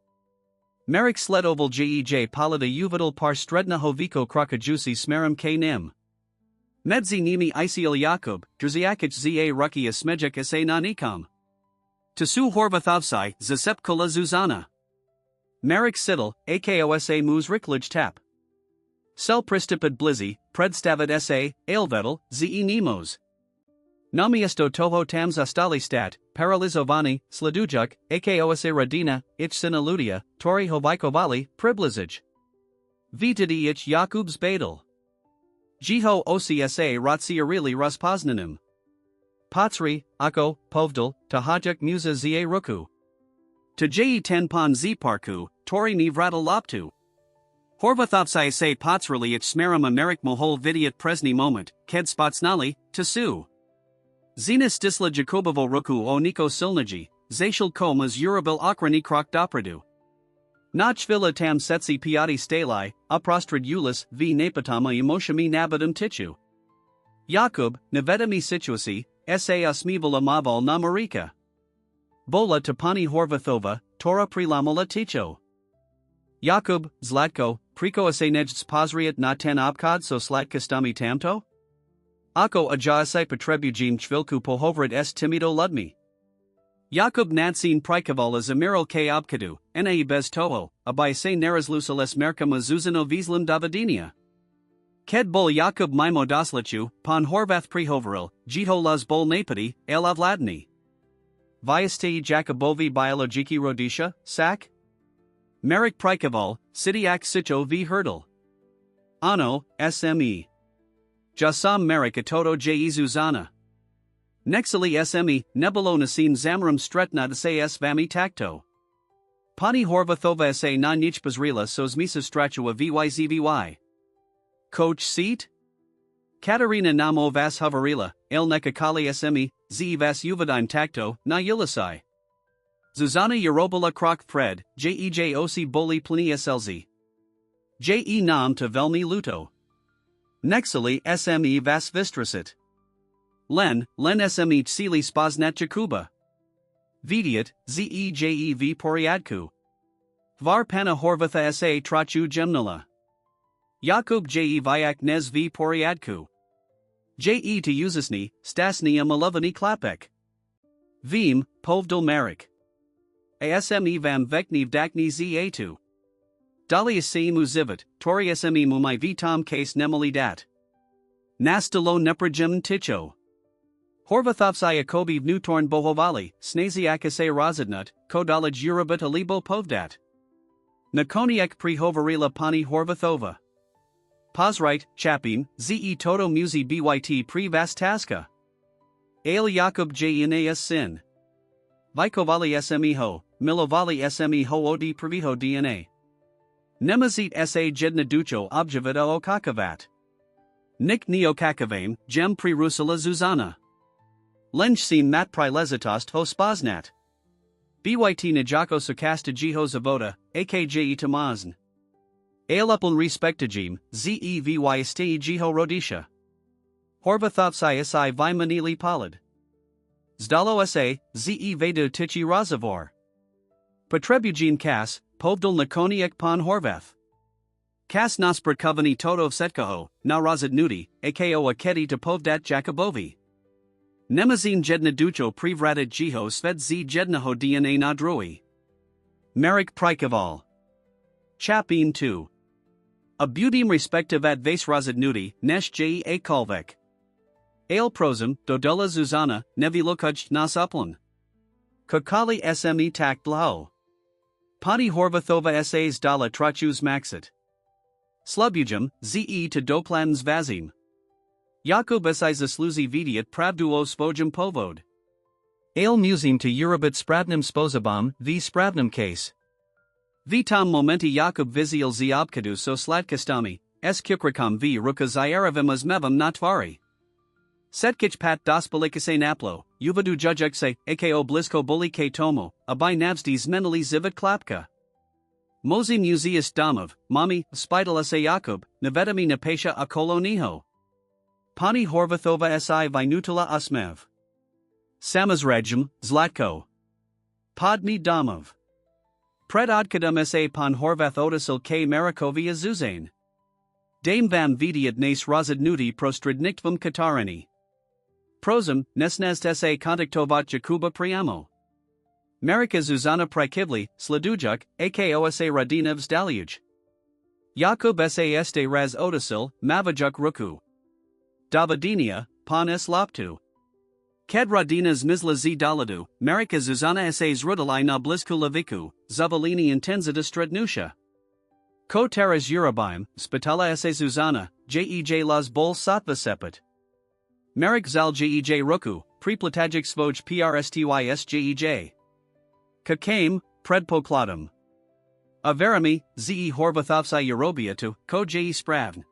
Merrick Sledoval Jej Palada Uvidal Par Stredna Hoviko Krakajusi Smerum K Nim. Medzi Nimi Isiel Jakub, Drziakic Za Rukia Smejek Sa Nanikam. Tasu Horvathovsai, Zasepkola Zuzana. Merrick Siddle, Akosa Muz Riklij Tap. Sel Pristipid Blizzy, Predstavid Sa, Ailvedel, Ze Nemos. Namiesto Toho Tam Zastali Stat, Paralizovani, Sladujuk, Akosa Radina, Ich Sinaludia, Tori Hovikovali, Priblizij. Vitidi Ich Jakubs Badal. Jiho OCSA Ratsiarili Raspoznanim. Potsri, Ako, Povdal, Tahajuk Musa Za Ruku. Tajayi Tenpan Z Parku, Tori Nivradal Loptu. Horvathovsai se Potsrili Ich Smerum Amerik Mohol Vidiat Presni Moment, Ked Spotsnali, Tasu. Zenas Disla Jacobovo Ruku o Niko Silnaji, Zashil Komas Urabil Okrani Krok Dopradu. Nachvila Tam Setsi Piati Stalai, Aprostrad Ulis v Napatama Emoshami Nabadum Tichu. Jakub, Navedami Situasi, Sa Asmivala Maval Namarika. Bola Tapani Horvathova, Tora Prilamola Ticho. Jakub, Zlatko, Priko Asenejts Pozriat na ten Obkod so Slatkastami Tamto? Ako Ajasai Petrebujim Chvilku Pohovrid S Timido Ludmi. Jakub Nadsin Prikovala Zamiro K Obkadu, Nai Bez Toho, Abai Se Nerazlusales Merkama Zuzano Vislam Davadinia. Ked Bol Jakub Mimo Doslachu, Pon Horvath Prihoveril, Jito Laz Bol Napadi, Elavladni. Vyastei Jacobovi Biologiki Rodisha, Sak? Merrick Prikoval, Sidiak Sicho v Hurdle. Ano, SME. Jasam Merrick Atoto Je Zuzana. Nexali SME, Nebulo Nasim Zamram Stretna S Vami Takto. Pani Horvathova Sa na Nich Bazrila Sosmisa Stratua VYZVY. Coach Seat? Katerina Namo Vas Havarila, El Nekakali SME, Z Vas Uvadime Takto, na Ulici. Zuzana Eurobala Krok Pred, JEJOC Boli Plini SLZ. JE Nam to Velmi Luto. Nexali SME Vas Vistrasit. Len SME Tsili Spoznat Jakuba. Vidiat, ZEJEV Poriadku. Var Pana Horvatha SA Trachu Gemnala. Jakub Je Vyak Nez V Poriadku. Je to Uzisni, Stasni Malovani Klapek. Vim, Povdal Marik. ASME Vam Vekniv Dakni ZA2. Dali Se Muzivit, Tori SME Mumai V Tom Case Nemali Dat. Nastalo Neprajem Ticho. Horvathovsaya Kobiv Nutorn Bohovali, Snaziakase Razadnut, Kodalaj Urabit Alibo Povdat. Nakoniek Prihovarila Pani Horvathova. Pozrite, Chapim, Ze Toto Musi Byt Pri Vastaska. Ale Jakub Jinaeus Sin. Vikovali SME Ho, Milovali SME Ho Odi Priviho DNA. Nemazit Sa Jedna Ducho Objavita Okakavat. Nik Neokakavame, Gem Pri Rusala Zuzana. Lenchsin Mat Prilezitost Ho Spoznat. Byt Najako Sakasta Jiho Zavoda, AKJ Tamazn. Aelupon Respectagim, ZEVY Stei Jiho Rodisha. Horvathovsai Si Vimanili Polid. Zdalo SA, ZE Vedu Tichi Razavor. Potrebujin kas, povdal na koniak pan horvath. Kas naspratkovaný toto setkaho, na rozhodnutí, ako akety to povdat Jakobovi. Nemazine jedna ducho privratit jiho sved z jednaho DNA na drugi. Marek Prikoval. Chapin 2. A beautym respektivat vase rozhodnutí, než je a kolvek. Ale prosum, dodala Zuzana, nevilokuj nas uplan. Kokali sme tak dlho. Pani Horvathova essays dala trachus maxit. Slubujum, ze to doplans vazim. Jakub esai zasluzi vidiat pravduo spojum povod. Ale musim to Eurobit spravnim spozabam, v spravnim case. Vitam momenti Jakub vizil z obkadu so slatkastami, s kukrakam v ruka zieravim azmevam natvari. Setkich pat dospelikase naplo, uvadu jujekse, ako blisko boli ke tomo, abai navsdi zmenali zivit klapka. Mozi muzius damov, mami, spidalase Jakub, navedami napesha akolo niho. Pani Horvathova si vinutila usmev. Samazrejum, Zlatko. Podni damov. Pred odkadum sa pan Horvath otisil k Marikovi azuzane. Dame vam vidiat nas rozhodnuti prostredniktvom Katarini. Prosum, nesnest sa kontaktovat Jakuba Priamo. Marika Zuzana Prikivli, Sladujuk, ako sa Radina Vzdaljuj. Jakub sa este raz otisil, Mavajuk Ruku. Davadinia, pan s loptu. Ked Radina zmizla z daladu, Marika Zuzana s rudalai na blisku laviku, Zavalini intenzita strednusha. Ko teras Urabim, spitala s Zuzana, jej las bol satva sepet. Marik zal jej ruku, preplatagic svoj prstys jej. Kakame, predpokladum. Averami, ze Horvathovsai Eurobiatu, ko jej spravn.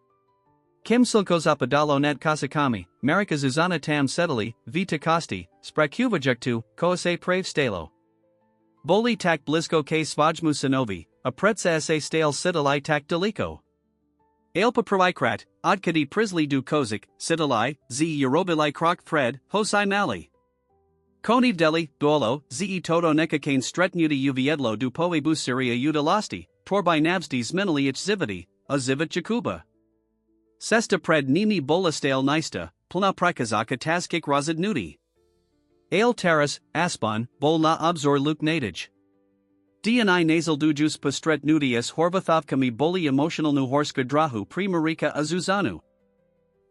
Kim silkos apadalo net kasakami, Marika Zuzana tam setali, vita kosti, sprakuvajektu, ko se prave stalo. Boli tak blisko ke svajmu sanovi, a pretsa se stale sitalai tak deliko. Ailpa pravikrat, odkadi prisli du kozik, sitalai, ze Eurobilai krok pred, hosai mali. Koni deli, dolo, ze toto nekakane stretnuti uviedlo du poe busiria udalasti, torbai navsdi zmenali ich ziviti, a zivit Jakuba. Sesta pred nimi bolastale nista, plna prikazaka taskik rozhodnuti. Ale teras, aspan, bol na obzor luk nadij. Dni nasal dujus postret nudius Horvathovkami boli emotionalnu horska drahu primarika azuzanu.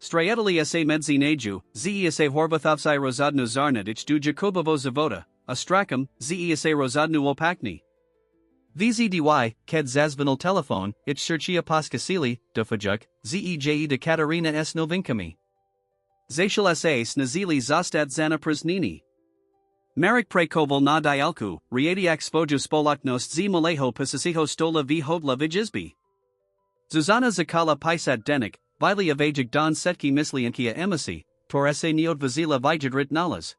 Strayetali sa medzi naju, ze sa Horvathovsai rozadnu zarnadich du Jakubovo zavoda, a strakam, ze sa rozadnu opakni. Vzdy, ked zazvinal telefon, ich serchia paskasili, dofajuk, zej de Katarina s novinkami. Zashal sa snazili zostad zana praznini. Marek prekoval na dialku, riadiak svoju spolaknost z maleho pasasiho stola v hodla vijizbi. Zuzana zakala pisat denik, vili avajig don setki misliankia emisi, tor sa neodvazila vijadrit nalas.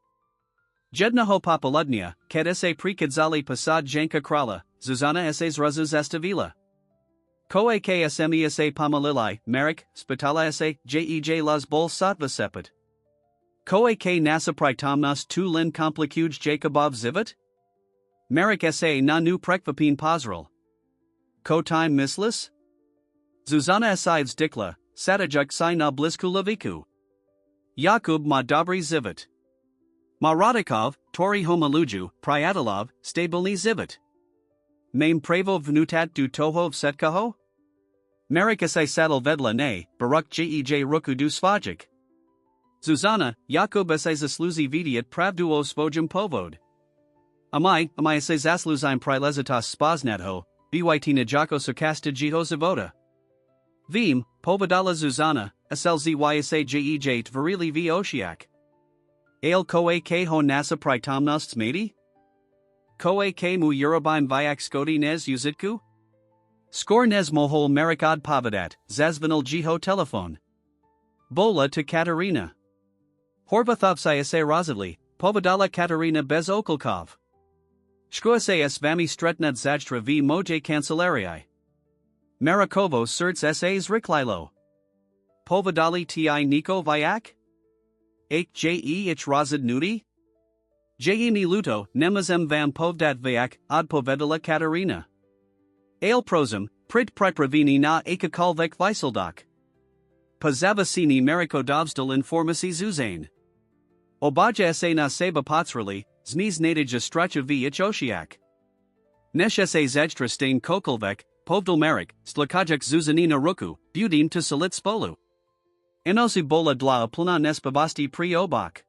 Jednaho popoludnia, ked sa prekadzali pasad janka krala, Zuzana sa zrazuz estavila. Ko ksmi sa pamalilai, Marek, spitala sa jej las bol satva sepet. Ko nasa pritomnas tu lin komplikuj Jakobov zivit? Marek sa na nu prekvapin pozral. Ko time mislis? Zuzana sides dikla, satajuk si na blisku laviku. Jakub ma dobry zivit. Ma Radikov, tori homaluju, Pryatalov, stabilni zivit. Maim pravo vnutat du toho setkaho? Marek sa saddle vedla ne, baruk jej ruku du svajik. Zuzana, Jakub sa zasluzi vidiat pravduo svojum povod. Amai sa zasluzim prilezitas spoznadho, byt na jako sarkasta jiho zavoda. Vim, povedala Zuzana, slzy sa jej tvarili v oshiak. Ale ko ho nasa pritomnost smedi? Ko mu Urabim vyak skodi nez uzitku? Skor nez mohol Marikad pavadat, zazvinal jiho telefon. Bola to Katarina. Horvathovsaya se rozivli, povedala Katarina bez okolkov. Shkoa s vami stretnad zajtra v moje kancelarii. Marikovo serts s riklilo. Povedali ti niko vyak? Je ich rozhodnuti? mi luto, nemazem vam povdat vayak, odpovedala Katarina. Ale prosum, prit pripravini na akakalvek viseldak. Pozavasini Marikodovstal informasi zuzane. Obaja se na seba potsrali, zniz nadija stracha vich oshiak. Nesh se zajtra stain kokolvek, povdal marik, slakajak zuzanina ruku, budim to salit spolu. Enosi bola dla plana nespabasti pri obak.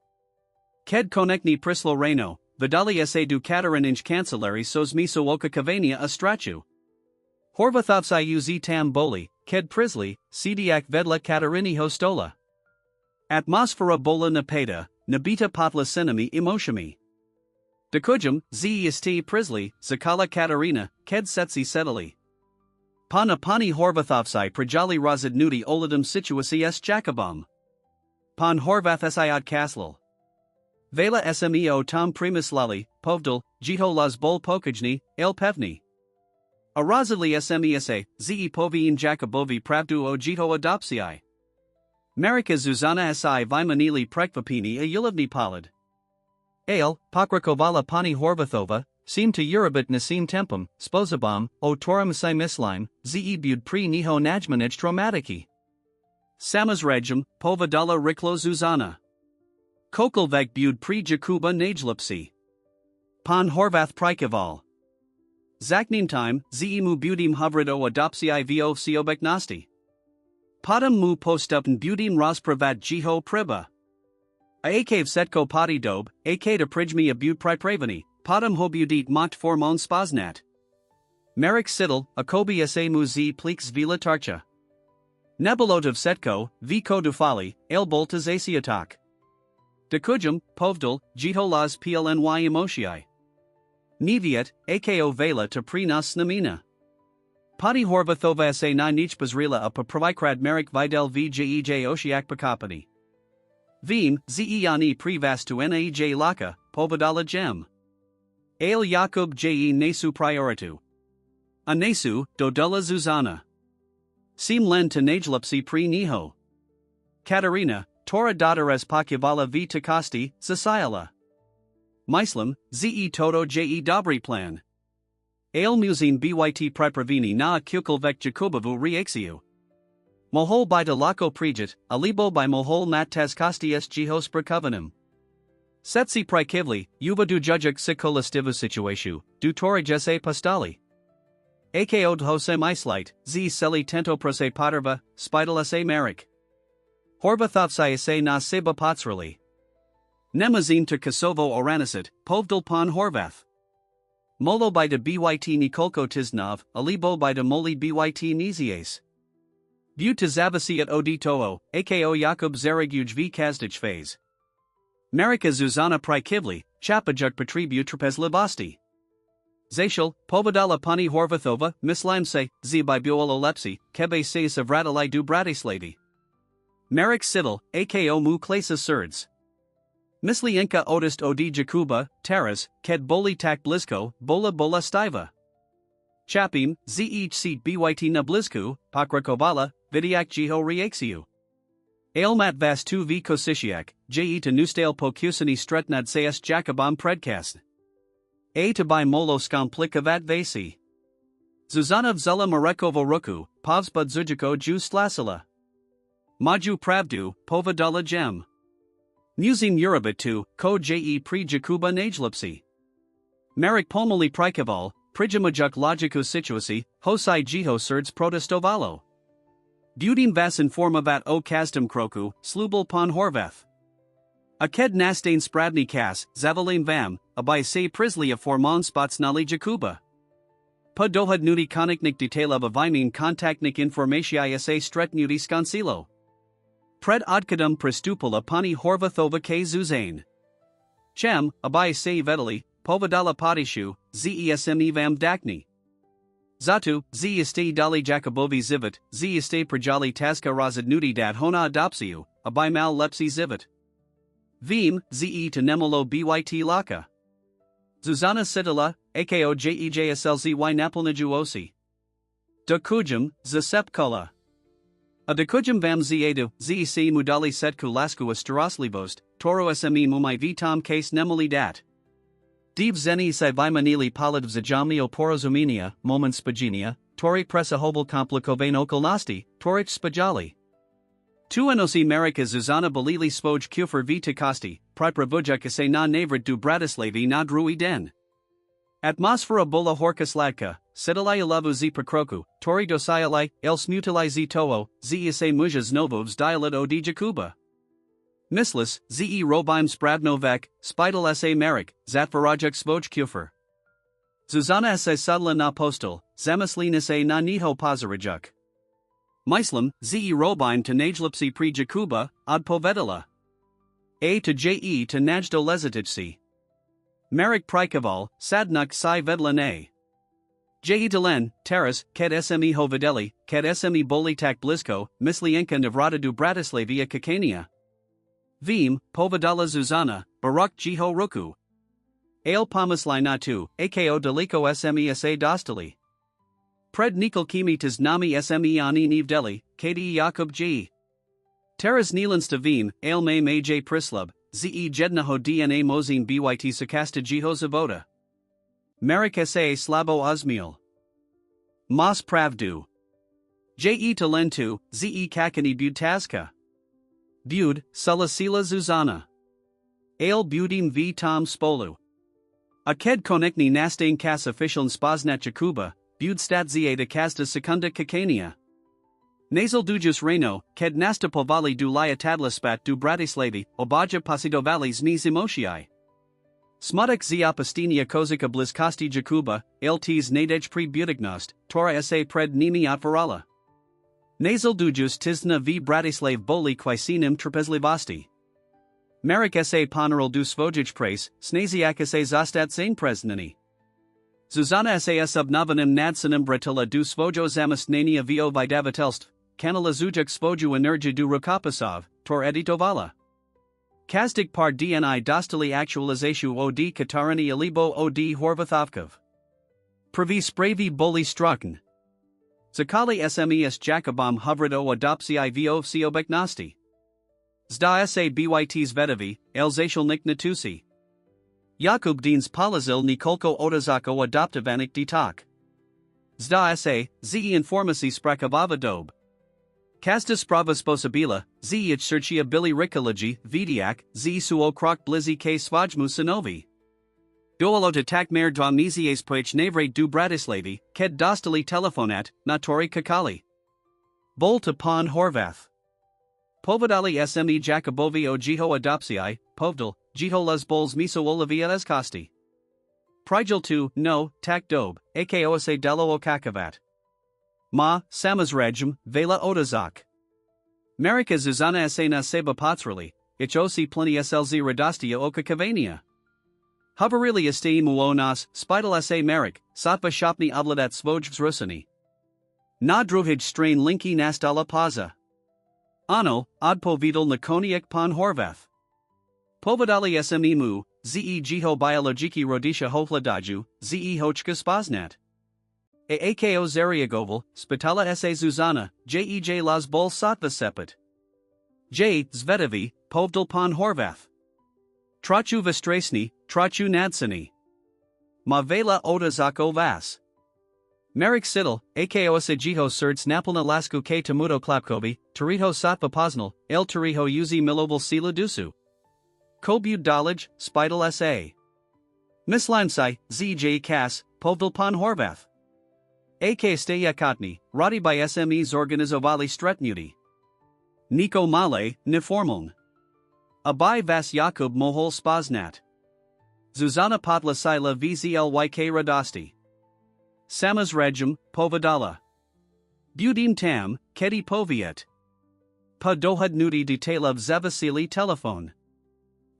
Ked konekni prislo reno, vidali se du Katarinj cancelari sos miso oka kavania astrachu. Horvathovsai uz tam boli, ked prisli, cdiak vedla Katarini hostola. Atmosfera bola napeta, nabita potla sinami emoshami. Dekujum, zest prisli, zakala Katarina, ked setsi setali. Pana pani Horvathovsai prajali razidnudi oladum situasi s Jakobom. Pan Horvathesiad kaslal. Vela smeo tom primislali, povdal, jito las bol pokajni, el pevni. Arazili smesa, ze povin Jacobovi pravdu o jito adopsii. Marika Zuzana si vimanili prekvapini a yulovni palad. Ale, pokrakovala pani Horvathova, seem to Urabit nasim tempum, spozabam, o torum si mislime, ze bud pri niho najmanich traumatiki. Samazrejum, povadala riklo Zuzana. Kokelvek bud pri Jakuba najlipsi. Pan Horvath prikaval. Zaknim time, zemu budim hovrido adopsii vo siobeknosti. Padam mu postupn budim raspravat jiho priba. Aakav setko pati dob, akada prijmi abut pripravani, padam hobudit mont formon spaznat. Merik sidel, akobi sa muzi plix vila tarcha. Nebulotov setko, viko dufali, elboltas asiatak. Dekujum, povdal, jito las plny emotii. Niviet, ako vela to pri nas snamina. Pati Horvathova sa na nichbazrila a papravikrad merik videl vjej oshiak pakapani. Vim, zeani privastu naej laka, povadala gem. Ale Jakub je nesu prioritu. A nesu, dodula Zuzana. Sim len to najlipsi pri niho. Katarina, Tora dadares pakyavala v takasti, Zasiala. Myslam, ze toto je dobry plan. Ale musin byt pripravini na kukulvek Jakubovu reaxiu. Mohol by de lako prijit, alibo by mohol nat tazkasties jihos prakovanim. Setsi prikivli, uva du jujak sikolistivu situatio, du torijese pastali. Ako dhose mislite, z seli tento prose paterva, spidal se marik. Horvathovsai se na seba potsrali. Nemazin to Kosovo oranisit, povdal pan Horvath. Molo by de byt Nikolko Tiznov, alibo by de moli byt Nizies. View to Zavasi at Oditoo, ako Jakub Zaraguj v Kazdij phase. Marika Zuzana Prikivli, Chapajuk Patribu Trapez Libasti. Zashil, Povadala Pani Horvathova, Mislimse, Z by Buololepsi, Kebe se Savratalai du Bratislavi. Marik Sidel, ako Mu Klasa Surds. Mislienka Odist Odi Jakuba, Taras, Ked Boli Tak Blisko, Bola Bola Stiva. Chapim, zech seat byt na Blizku, Pakrakovala, Vidiak Jiho Reaxiu. Ailmat Vas tu v Kosishiak, je to Nustale Pokusani Stretnad Sayas Jakobam Predcast. A to by Molo Skomplikavat Vasi. Zuzanov Zela Marekovo Ruku, Pavsbud Zujiko Ju Slasila. Maju Pravdu, Povadala Gem. Musim Urabit tu, Ko je pri Jakuba Najlipsi. Marik Pomoli Prikaval, Prijimajuk Logiku Situasi, Hosai Jiho Surds Protestovalo. Budim Vas Informavat o Kazdam Kroku, Slubal Pon Horvath. Aked Nastain Spradni Kas, Zavalim Vam, Abai Se Prislia Formon Spotsnali Jakuba. Pa dohad nudi koniknik detailava vimin kontaktnik informatia sa stretnudi skansilo. Pred odkadum prestupula pani Horvathova k Zuzane. Chem, Abai Se Vedali, Povadala Patishu, Zesme Vam Dakni. Zatu, Zeste Dali Jakobovi Zivit, Zeste Prajali Taska Razadnudi Dat Hona Adopsiu, Abai Mal Lepsi Zivit. Vim, Ze to Nemolo Byt Laka. Zuzana Sidala, Ako Jejslzy Napolnajuosi. Dokujum, Zasepkula. A Dokujum Vam Zadu, Zec Mudali Setku Lasku Staroslivost, Toro Sme Mumai Vitam Case Nemoli Dat. Div zeni si vymanili palad vzajami oporozuminia, moment spaginia, tori presa hobel komplikovane okolnosti, torich spajali. Tu enosi Amerika Zuzana Balili Spoj Kufur v Takasti, Pripravujaka na Navrat du Bratislavi na Drui den. Atmosfera bola horkas ladka, sedalai lavu z prokroku, tori dosialai, els mutilai z toho, z ise mujas novovs dialet od Jakuba. Mislis, ze robim spravnovek, spidal sa merik, zatvarajak Spoj Kufur. Zuzana sa sudla na postal, zamislina sa na niho pozarajuk. Myslam, ze robim to najlipsi pri Jakuba, od povedala. A to je to najdo lezatijci. Merik prikaval, sadnuk si vedlane. Jehitalen, Teras, ket sme hovedeli, ket sme bolitak blisko, mislienka navrata du Bratislavia kakania. Vim, povedala Zuzana, barak jiho ruku. Ale pomislai natu, ako deliko sme sa dostali. Pred nikol kimi tis nami sme ani nivdeli, kdi Jakub G. Teras nilansta vim, ale me maj prislub, ze jednaho dna mozin byt sakasta jiho zavoda. Merik sa slabo ozmiel. Mas pravdu. Je talentu, ze kakani budtazka. Bud, sulasila Zuzana. Ale budim v tom spolu. Aked konekni nastain kas official spoznat Jakuba, bud stat za kasta sekunda kakania. Nasal dujus reno, ked nasta povali du lia tadlaspat du Bratislavi, obaja pasidovali ni zimotiai. Smutek z apostinia kozika bliskosti Jakuba, lts nadej pri budignost, tora sa pred nimi otvarala. Nasal dujus tizna v Bratislav boli quisinim trapezlivasti. Merik sa poneral du svojich prace, snaziak sa zastat sane preznani. Zuzana sa subnovanim nadsanim bratila du svojo zamastnania vo vidavatelst, kanala zujuk svoju energy du rukapasov, tor editovala. Kazdik par dni dostali actualization od Katarani alibo od Horvathovkov. Pravi spravi boli struken. Zakali smes Jakobom hovrido adopsii vo siobeknosti. Zda sa byts vedavi, elzatialnik natusi. Jakub dins palazil nikolko odazako adoptovanik ditak. Zda sa, ze informasi sprakavava dob. Kasta sprava sposabila, ze ich searchia bili rikologi, vidiak, ze suo krok blizi k svajmu synovi. Doalo tak mer dva mizies poich navre du Bratislavi, ked dostali telefonat, natori kakali. Bol to pon Horvath. Povedali sme Jacobovi o jiho adopsii, povdal, jiho las bols miso olivia kosti. Prigel tu, no, tak dob, ako se delo o kakavat. Ma, samazrejum, vela odazak. Marika Zuzana sa seba patrali, ich osi pleni slz radostia oka kavania. Havarili este muonas, spidal sa Marik, satva shopni obladat svoj vzrusani. Na druhij strain linki nastala paza. Ano, odpovidal nakoniak pon Horvath. Povedali sme mu, ze jiho biologiki rodisha hofladaju, ze hochka spoznat. Ako zariagoval, spitala sa Zuzana, jej las bol satva sepet. J. Zvedavi, povdal pon Horvath. Trachu vestresni, trachu nadsani. Ma vela odazako vas. Merik sidel, ako sa jiho serds napolna lasku k tamudo klapkovi, tariho satva poznal, el tariho uzi miloval sila dusu. Kobud dalaj, spidal sa. Mislansai, zj kas, povdal pon Horvath. Ak steya kotni, radi by smes organizovali stretnuti. Niko male, neformaln. Abai vas Jakub mohol spoznat. Zuzana potla sila vzlyk radosti. Samaz regum, povedala. Budim tam, kedi poviet. Pa dohadnuti detailov zavasili telefon.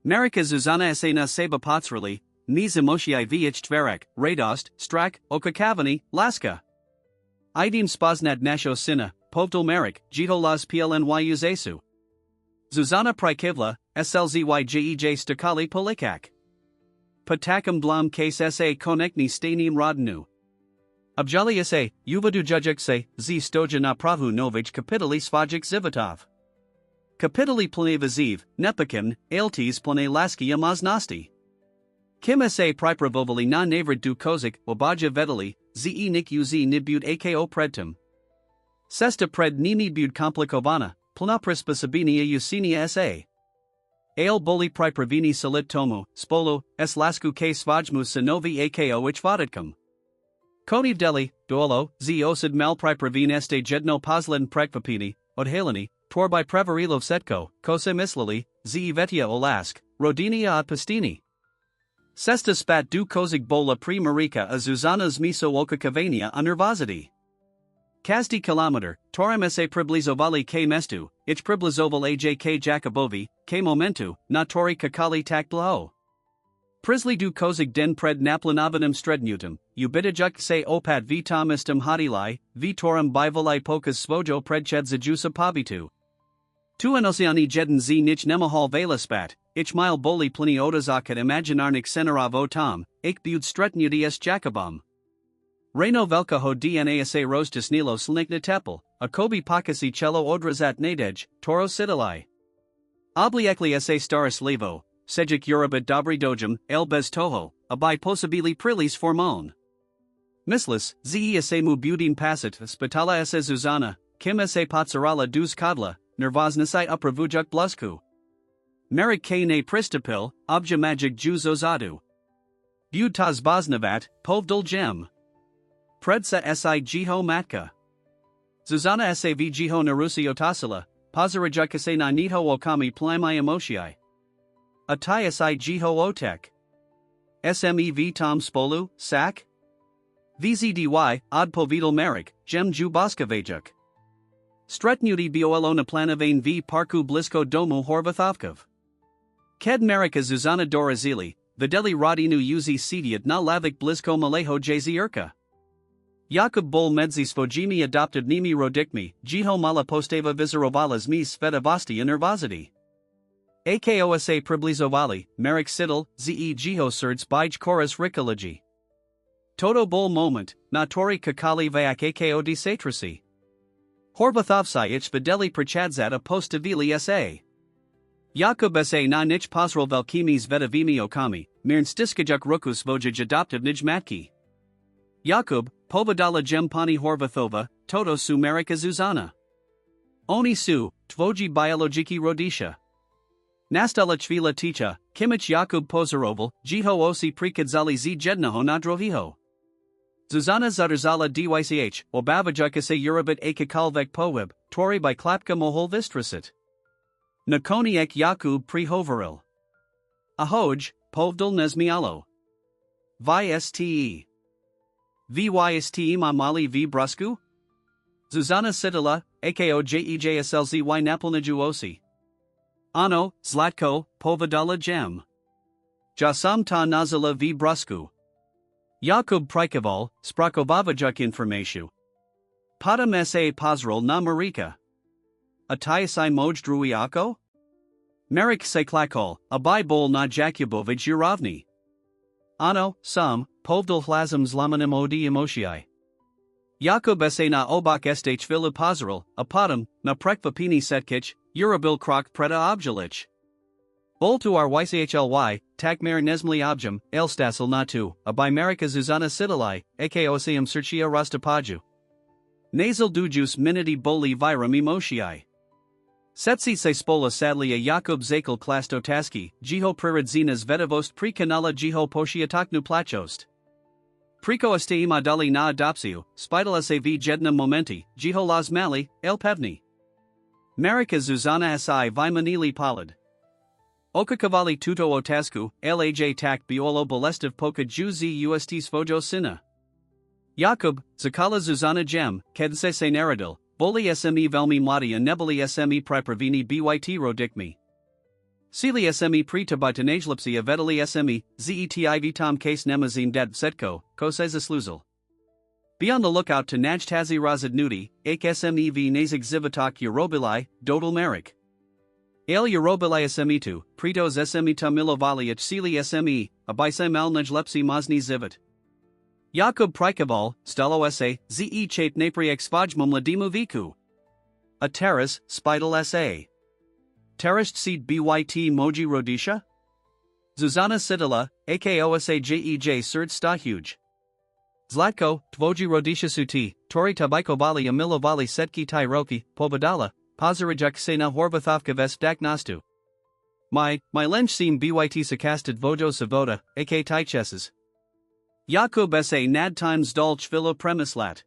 Marika Zuzana sa seba potsrali, ni zamoshii vich tverek, radost, strak, okakavani, laska. Idim spoznat nasho sina, povdal Marik, jiho las plnyu zesu. Zuzana prikivla, slzyjej stakali polikak. Patakam blam case sa konekni stanim rodnu. Objali sa, uvadu jujik se, z stoja na pravu novich kapitali svajik zivatov. Kapitali plane vaziv, nepakim, altis plane laskia maznosti. Kim sa pripravovali na navrat du kozik, obaja vedali, ze nik uz nibud ako predtum. Sesta pred nimi bud komplikovana, plnoprispособения Yusinia sa. Ale boli pripravini salit tomu, spolu, s lasku k svajmu synovi ako ichvoditkam. Koni deli, duolo, z osad malpripravin este jedno pozlen prekvapini, odhaleni, torby prevarilov setko, kose mislili, z vetia olask, rodinia od pastini. Sesta spat du kozik bola pri marika a Zuzanas miso oka kavania nervosity. Kazdi kilometer, torim sa priblizovali k mestu, ich priblizoval aj k jacobovi, k momentu, na tori kakali tak blao. Prisli du kozik den pred naplanavanim strednutum, ubitajuk se opat v tomistum hadilai, v torim bivalai pokas svojo predched zajusa pabitu. Tu anosiani jeden z nich nemahal velaspat, ich mile boli plini otazakat imaginarnik senaravo tom, ik bud stretnudi s jacobum. Reno velka ho dna sa rostis nilo slnikna tepel, a kobi pakasi cello odrazat nadej, toro sidalai. Obliekli sa staris levo, sejik urabit dobri dojum, el bez toho, abai posibili prilis formon. Mislis, ze sa mu budin pasit, spitala sa Zuzana, kim sa patsarala dus kadla, nervosnasai upravujuk blusku. Merik k ne pristapil, obja magic juzozadu. Bud taz boznavat, povdul gem. Predsa si jiho matka. Zuzana sa v jiho narusi otasila, pozarajuk sa na nito okami plamai emotiai. Ataya si jiho otek. Smev tom spolu, sak? Vzdy, od povidal merik, gem ju boskavejuk. Stretnudi boelona planavane v parku blisko domu horvathovkov. Ked merika Zuzana dorazili, videli rodinu uzi sediat na lavik blisko maleho jazirka. Jakub bol medzi svojimi adopted nimi rodikmi, jiho mala posteva vizarovalas mi svedavosti nervosity. Akosa priblizovali, merik sidel, ze jiho surds bij chorus rikology. Toto bol moment, na tori kakali vayak ako di satrasi. Horvathovsi ich videli prachadzat a postavili sa. Jakub sa na nich pozrel velkimi zvedavimi okami, mirn stiskajuk rukus vojaj adoptiv nijmatki. Jakub, povedala gem pani Horvathova, toto su merika Zuzana. Oni su, tvoji biologiki rodisha. Nastala chvila ticha, kimich Jakub pozaroval, jiho osi prikadzali z jednaho nadrohiho. Zuzana zadarzala dych, obavajuka se urabit a kakalvek poweb, tori by klapka mohol vistrasit. Nakoniek Jakub prihovaril. Ahoj, povdal nezmialo. Vyste. Vyste mamali v brusku? Zuzana sidila, ako jejslzy napolnajuosi. Ano, Zlatko, povedala gem. Jasam ta nazala v brusku. Jakub prikoval, sprakovavajuk information. Padam sa pozrel na marika. Atayasai moj druiako? Merik se klakol, abai bol na Jakubovich urovni. Ano, sum, povdal hlazem zlamanim odi emotiai. Jakub sa na obak estach vila pozrel, apadam, na prekvapini setkich, urabil krok preta objalich. Bol tu ar ychly, takmer nesmli objum, elstasel na tu, abai merika Zuzana sidalai, akosium serchia rostapaju. Nasal dujus miniti boli virum emotiai. Setsi se spola sadlia Jakub zakel klastotaski, jiho priridzinas vedavost pri kanala jiho poshiataknu plachost. Priko este imadali na adopsiu, spidala se v jedna momenti, jiho las mali, el pevni. Marika Zuzana si vimanili palid. Okakavali tuto otasku, laj tak biolo bolestiv poka juzi ust svojo sina. Jakub, zakala Zuzana gem, kedse se naradil, boli sme velmi mladi a neboli sme pripravini byt rodikmi. Sili sme pritabitanajlipsi a vedeli sme, zetiv tom case nemazin dad setko, kose zasluzel. Be on the lookout to najtazi razadnudi, ak smev nazig zivatak urobilai, dodal merik. Ale urobilai smitu, pritos smita milovali ich sili sme, abise mal najlepsi mazni zivit. Jakub prikoval, stelo sa, ze chap napriek svajmum ladimu viku. A terrace, spidal sa. Terraced seed byt moji rodisha? Zuzana Sidila, Akosajej Serd Stahuj. Zlatko, Tvoji Rodisha Suti, Tori Tabajkovali Amilovali Setki Tyroki, Pobadala, Pozarajuk Sena Horvathovka Vestak Nastu. My lench seem byt sakasted vojo savoda, ak tycheses. Jakub sa nad times dolch vilo premislat.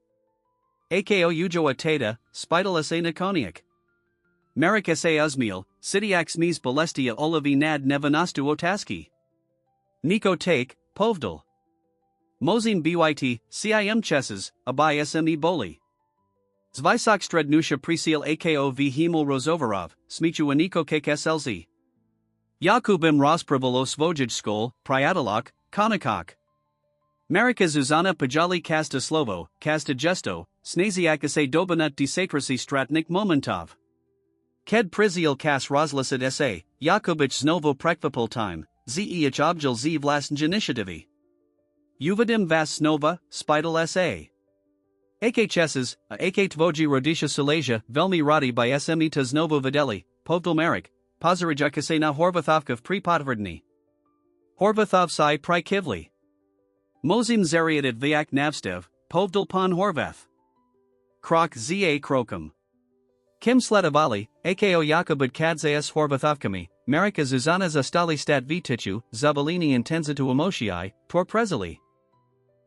Ako ujo atata, spital sa nakoniak. Merik sa uzmiel, Sidiax mis bolestia olivi nad nevanastu otaski. Niko take, povdal. Mozim byt, cim cheses, abai sme boli. Zvysok strednusha presil ako v hemel rozovarov, smichu aniko kslz. Jakubim Rospravolo Svojij Skol, Priatalok, Konikok. Marika Zuzana Pajali Kasta Slovo, Kasta Gesto, Snaziakase Dobanut Desakrasi Stratnik Momentov. Ked Priziel Kas Rozlisid sa, Jakubich Znovo Prekvapil time, Zeh Objel Z Vlastn Initiativi. Uvadim Vas Snova, Spital sa. AK Cheses, AK Tvoji Rodisha Silesia, Velmi Radi by SME Znovo Videli, Povdal Marik. Pozarajuk na Horvathovka Pripotverdny. Horvathov Sai Prikivli. Mozim Zariated Vyak Navstev, Povdal Pon Horvath. Krok Za Krokum. Kim Sledavali, Ako Jakubud Kadzas Horvathovkami, Marika Zuzana Zastali Stat Vitichu, Zabalini Intenzitu Emotii, Tor Prezili.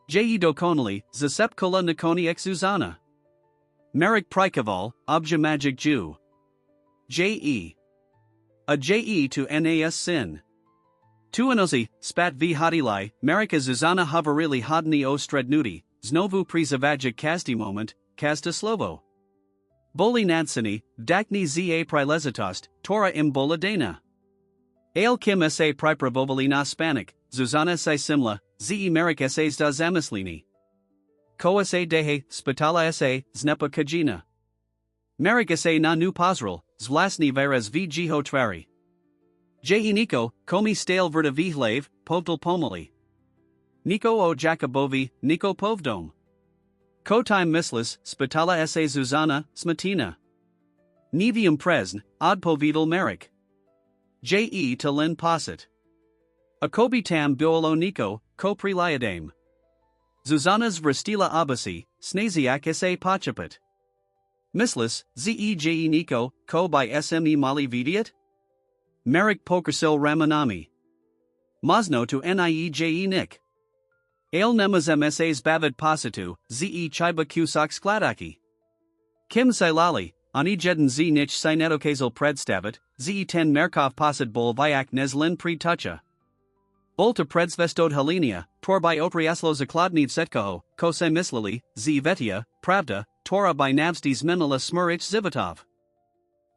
Je Dokonali, Zasepkola Nikoni ex Zuzana. Marik Prikaval, Obja Magic Jew. Je. A je to nas sin. Tuanosi, spat v hadilai, Marika Zuzana Havarili Hodni o Strednuti, Znovu Prizavajic Kasti Moment, Kasta Slovo. Boli Nadsini, Dakni za Prilezitost, Tora im Bola Dana. Ale Kim sa Pripravovali na Spanik, Zuzana sa Simla, Ze Marika sa zda Zamislini. Koa sa Dehe, Spitala sa, Znepa Kajina. Marika sa na nu Pozral, Zvlasni Veres v Jiho Tvari. Je Niko, Komi Stale Verta Vihlave, Povdal Pomali. Niko o Jakobovi, Niko Povdom. Kotime Mislis, Spitala sa Zuzana, Smatina. Nevium Presn, Odpovidal Marik. Je Talin Posit. Akobi Tam Biolo Niko, Kopri Liadame. Zuzana's Vrstila Abasi, Snaziak sa Pachapit. Mislis, Zeje Niko, Ko by Sme Mali Vidiat? Marik Pokersil Ramanami. Mosno to Nieje Nik. Ale Nemas Msas Bavid Pasitu, Ze Chiba Kusak Skladaki. Kim Silali, Ani Jeden Z Nich Sinetokazel Predstavit, Ze10 Merkov Posit Bol Vyak Neslin Pre Tucha. Bolta Predsvestod Helenia, Tor by Opriaslo Zakladniv Setkoho, Kose Mislili, Z Vetia, Pravda, Tora by Navstis Menela Smurich Zivotov.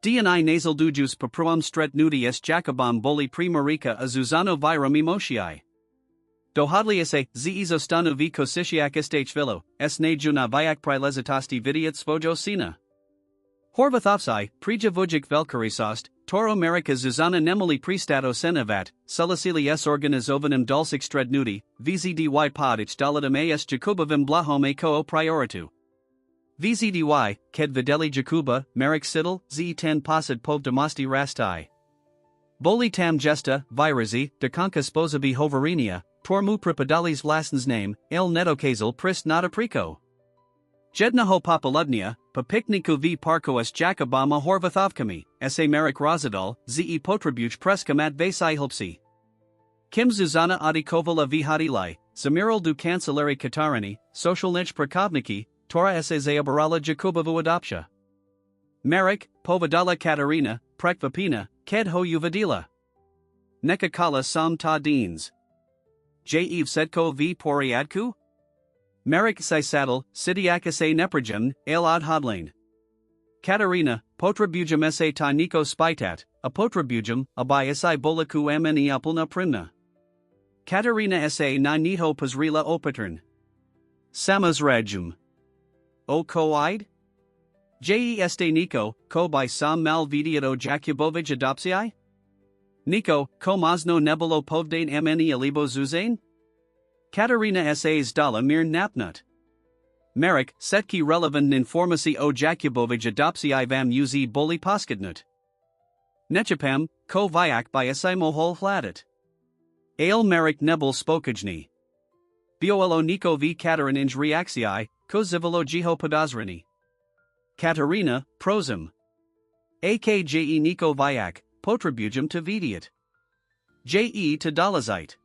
Dni nasal dujus papruam stret nudies Jacobam boli primarika a Zuzano viram emotii. Dohodliase, Zizostanu v Kosishiak estachvilo, Snajuna vyak prilezitosti vidiat svojo sina. Horvathovsai, Prijavujic Velkarisost, Toro Marika Zuzana Nemoli Pristato Senavat, Sulasili s Organizovanim Dulcic Strednudi, VZDY Podich Daladam as Jakubovim Blahome Ko Prioritu. VZDY, Ked Videli Jakuba, Marik Sidel, Z10 Posid Povdamosti Rastai. Boli Tam Gesta, Virazi, Dekanka Sposabi Hovarinia, Tormu Pripadalis Vlasens name, El Netokazel Prist Nata Prico. Jednaho Papaludnia, Papikniku v Parkoas Jakobama Horvathovkami, sa Marik Rozadal, Ze Potribuch Preskamat Vasai Hilpsi. Kim Zuzana Adikovala v Hadilai, Zamiral du Kancelari Katarini, Socialnich Prakovniki, Tora sa Zayabarala Jakubovu Adoptia. Marik, Povadala Katarina, Prekvapina, Ked ho Uvadila. Nekakala Sam Ta Deans. Jev Setko v Poriadku? Marik Sai Saddle, Sidiaka se Neprajam, El Ad Hodlane. Katarina, Potrabujam sa ta Niko Spitat, a Potrabujam, Abayasai Bolaku Mni Apulna Primna. Katarina sa na Niho Pazrila Opatern. Samas Rajum. O Koide? Este Niko, Ko by Sam Mal Vidiato Jakubovich Adopsii? Niko, Ko Mosno Nebulo Povdane Mni Alibo Zuzane? Katarina S.A.'s Dala Mir Napnut. Marik, Setki Relevant Informasi o Jakubovich Adopsii Vam Uz Boli Poskidnut. Nechapam, Ko Vyak by Asai Mohol Hladat. Ale Merrick Nebel Spokajni. Biolo Niko v Katarinj Reakcji, ko zivolo Jiho Podozreni. Katarina, Prozim. Akje Niko Vyak, Potribujum to Vidiat. Je to Dolazite.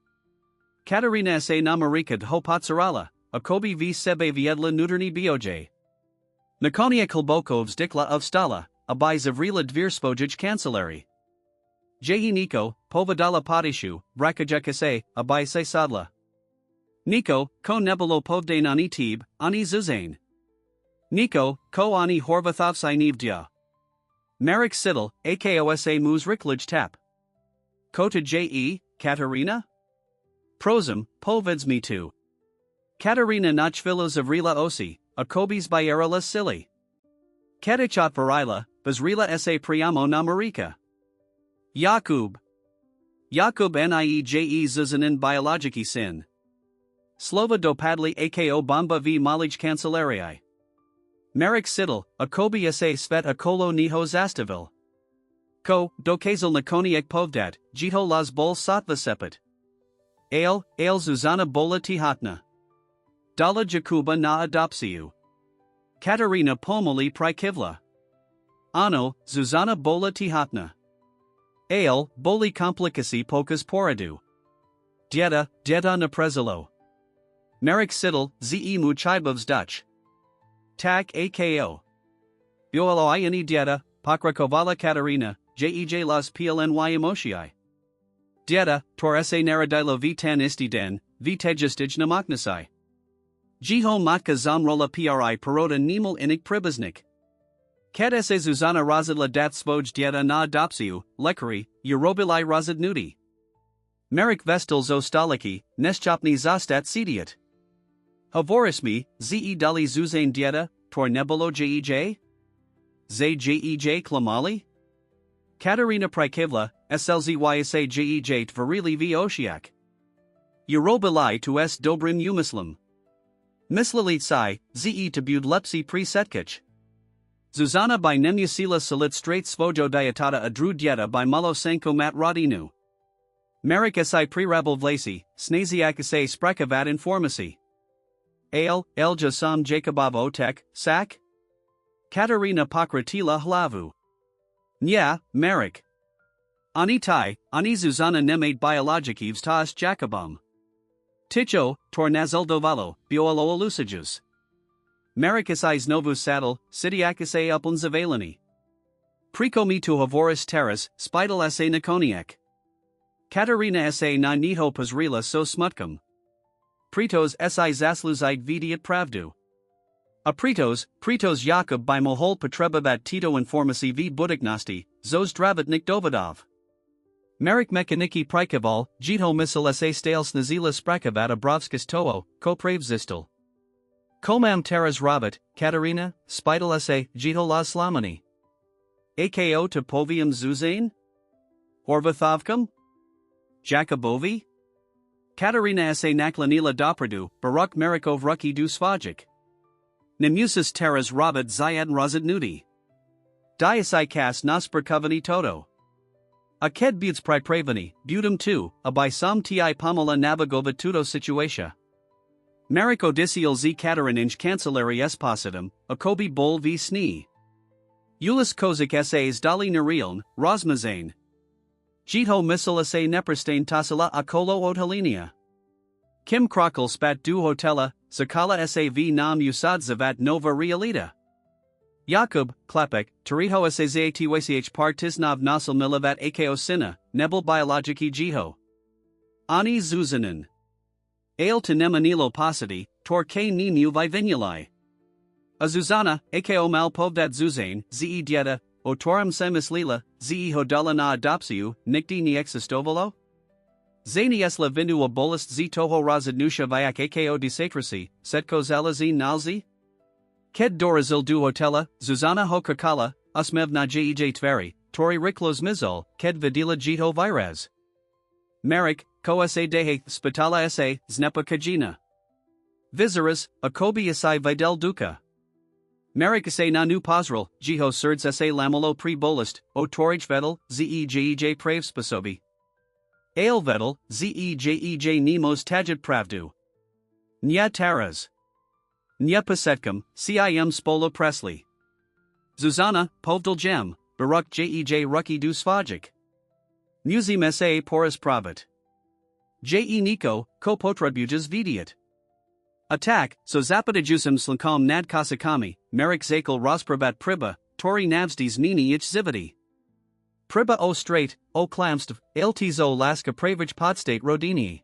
Katarina se namarikad ho Potsarala, Akobi v Sebe Viedla Nuderni Boj. Nakonia Klbokovs Dikla of Stala, Abai Zavrila Dvirspojij Kancelari. Je Niko, Povadala Podishu, Brakajakase, Abai se Sadla. Niko, ko nebelo povdane ani tib, ani zuzane. Niko, ko ani horvathovsai nivdya. Marek Sidel, akosa mus riklij tap. Kota je, Katarina? Prozim, povedz me tu. Katarina nachvila zavrila osi, akobis bayerala sili. Kadichat varila, bazrila sa priamo na marika. Yakub. Yakub nieje zuzanin biologiki sin. Slova dopadli ako bomba v malij kancelarii. Marek Sidel, akobi sa svet akolo niho zastavil. Ko, dokazel nakoniek povdat, jito las bol satva sepet. Ale Zuzana bola tihatna. Dala Jakuba na adopsiu. Katarina pomoli prikivla. Ano, Zuzana bola tihatna. Ale, boli komplikasi pokas poradu. Dieta na prezilo. Marek Sidel, ze mu chibovs Dutch. Tak ako. Biolo ini dieta, pokrakovala Katarina, jej las plny emotii. Dieta, tor se naradilo vitan istiden, vitejistij namaknasai. Jiho matka zamrola pri peroda nemel inik pribaznik. Kad se Zuzana razidla dat svoj dieta na adopsiu, lekari, urobilai razidnudi. Marek vestel zostaliki, neschopni zastat sidiat. Havorismi, ze dali zuzane dieta, tor nebolo jej? Jej klamali? Katarina Prikivla, slzysa jej tvarili v oshiak. Urobilai tu s dobrim umuslim. Mislalit sai, ze tabud lepsi presetkich. Zuzana by nemusila salit straight svojo dietata adru dieta by malo sanko mat rodinu. Marek si prerabel vlasi, snaziak se sprekavat informasi. Ale, Elja sam Jakobavo tek, sak? Katarina Pokratila hlavu. Nya, Marek. Ani Zuzana nemate biologikivs taas Jakobum. Ticho, tornazeldovalo, biolo elusijus. Marek is novus saddle, sidiak se upon zavalani. Prekomi tu havoris terras, spidal se nakoniak. Katarina sa na niho pozrila so smutkum. Pritos si zasluzite vidiat pravdu. A pritos Jakub by mohol potrebavat Tito informasi v budiknosti, zos dravatnik Dovodov. Marek mekaniki prikaval, jito misal sa stale snazila sprakavat abrovskis toho, ko prav Zistil. Komam teras ravat, Katarina, spidal sa jito la slamani. Ako to povium zuzane? Horvathovkum? Jakobovi? Katarina sa naklanila dopradu, baruk Marikov ruki du svajik. Nemusis teras rabat zayad razadnudi. Diasai kas nasperkovani toto. A ked buds pripravani, budum tu, a by sam ti pomala navigova tuto situatia. Marek odisiel z Katarinj kancelari espositum, a kobi bol v sni. Ulis kozik essays dali nariln, rozmazane. Jito misal sa neprastain tasila akolo odhalinia. Kim Krokel spat du hotela, Sakala sav nam usad zavat nova realita. Jakub, Klepek, Teriho sazatwach partisnov nasil milivat ako sina, nebel biologiki jiho. Ani zuzanin. Ale to nemanilo positi, tor k nemu vivinuli. A Zuzana, ako mal povdat zuzane, ze dieta, otorum semis lila, ze hodala na adopsiu, nikti ni existovalo? Zani esla vindu a bolist z toho razadnusha vyak ako desatrasi, setko zalazi nalzi? Ked dorazil du hotela, Zuzana ho kakala, usmev na jej tveri, tori riklos mizol, ked vidila jito viraz. Marek, ko sa dehe, spitala sa, znepa kajina. Vizaras, akobi sa videl duka. Marek sa nanu pozrel, jiho surds sa lamolo pre bolist, o torij vedel, jej prav spasobi. Aelvedel, Zejej Nemos Tajet Pravdu. Nya Taras. Nya Pasetkum, Cim Spola Presley. Zuzana, Povdal Gem, Baruch Jej Rucky du Svajik. Musi Messe Porus Pravit. Nico, Ko Potrudbujas Vidiat. Attack, so Zapadajusum Slankom Nad Kasakami, Merik Zakel Rosprabat Priba, Tori Navstis Nini Ich Zividi. Priba o straight, o clamstv, Ltzo Laska Pravich Podstate Rodini.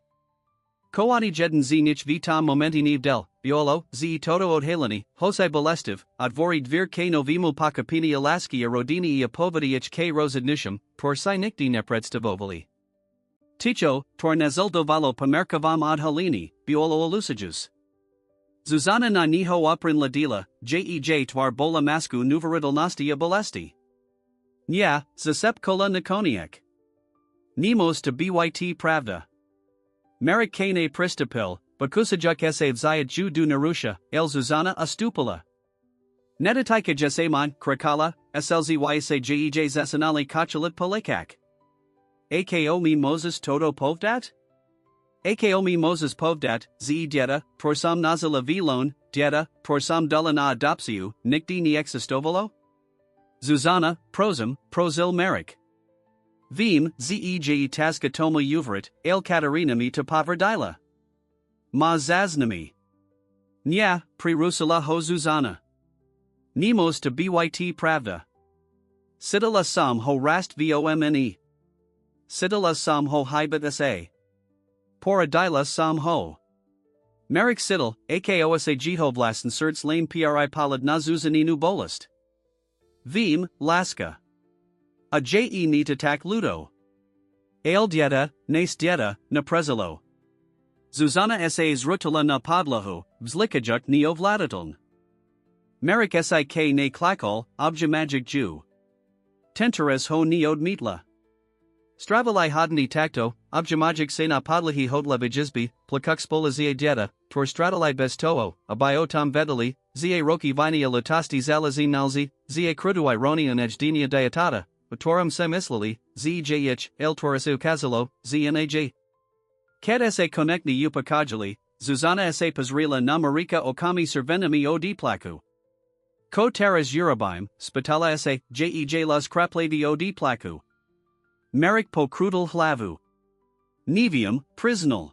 Koani Jeden Zinich Vitam Momentini Del, Biolo, Z Toto Odhalani, Hosei Bolestiv, Advori Dvir K Novimu Pakapini Alaskia Rodini I Apovadi Ich K Rosadnisham, Tor Sinikti Nepredstavovali. Ticho, Tor Nazildovalo Pamerkavam Ad Halini, Biolo Alusajus. Zuzana na Niho Oprin Ladila, Jej Twar Bola Masku Nuvaridal Nastia Bolesti. Nya, Zasep Kola Nikoniak. Nemos to Byt Pravda. Merik Kane Pristapil, Bakusajuk Esav Zayat Ju du Narusha, El Zuzana Astupala. Nedataika Jesaman, Krakala, SLZYSA Jej Zesanali Kachalit Palekak. Ako mi Moses Toto Povdat? Ako mi Moses Povdat, Ze Dieta, Torsam Nazala Vilon, Dieta, Torsam Dulana Adopsiu, Nikdi Niexistovalo? Zuzana, Prosum, Prosil Merik. Vim, Zej Taska Toma Uvrit, El Katarinami to Pavardila. Ma Zaznami. Nya, Prerusala Ho Zuzana. Nemos to Byt Pravda. Sidala Sam Ho Rast Vomne. Sidala Sam Ho Hybat Sa. Poradila Sam Ho. Merik Sidal, Akosa Jehovlas inserts lame Pri Palad Nazuzaninu Bolist. Vim, Laska. A Je Neat Attack Ludo. Ale Dieta, Nas Dieta, Na Prezilo. Zuzana Sas Rutula na Podlahu, Vzlikajuk Neo Vladaton. Merik Sik Ne Klakol, Obja Magic Jew. Tenteres Ho Neod Mitla. Stravalai Hodni Tacto, Obja Magic Sena Podlahi Hodlevijizbi, Plakuk Spolazia Dieta, Tor Stratalai Bestoo, Abiotam Vedali, Zia Roki Vinia Latasti Zalazi Nalzi, Zia Cruduai Roni and Ejdenia Dietata, Torum Semislali, Zjich, El Torasu Kazalo, Znaj. Ket sa Konekni Upakajali, Zuzana sa Pazrila Namarika Okami Servenami O Plaku. Ko Taras Urabime, Spitala sa Jej Las Kraplavi O Plaku. Merik Po Krudal Hlavu. Nevium, Prisnal.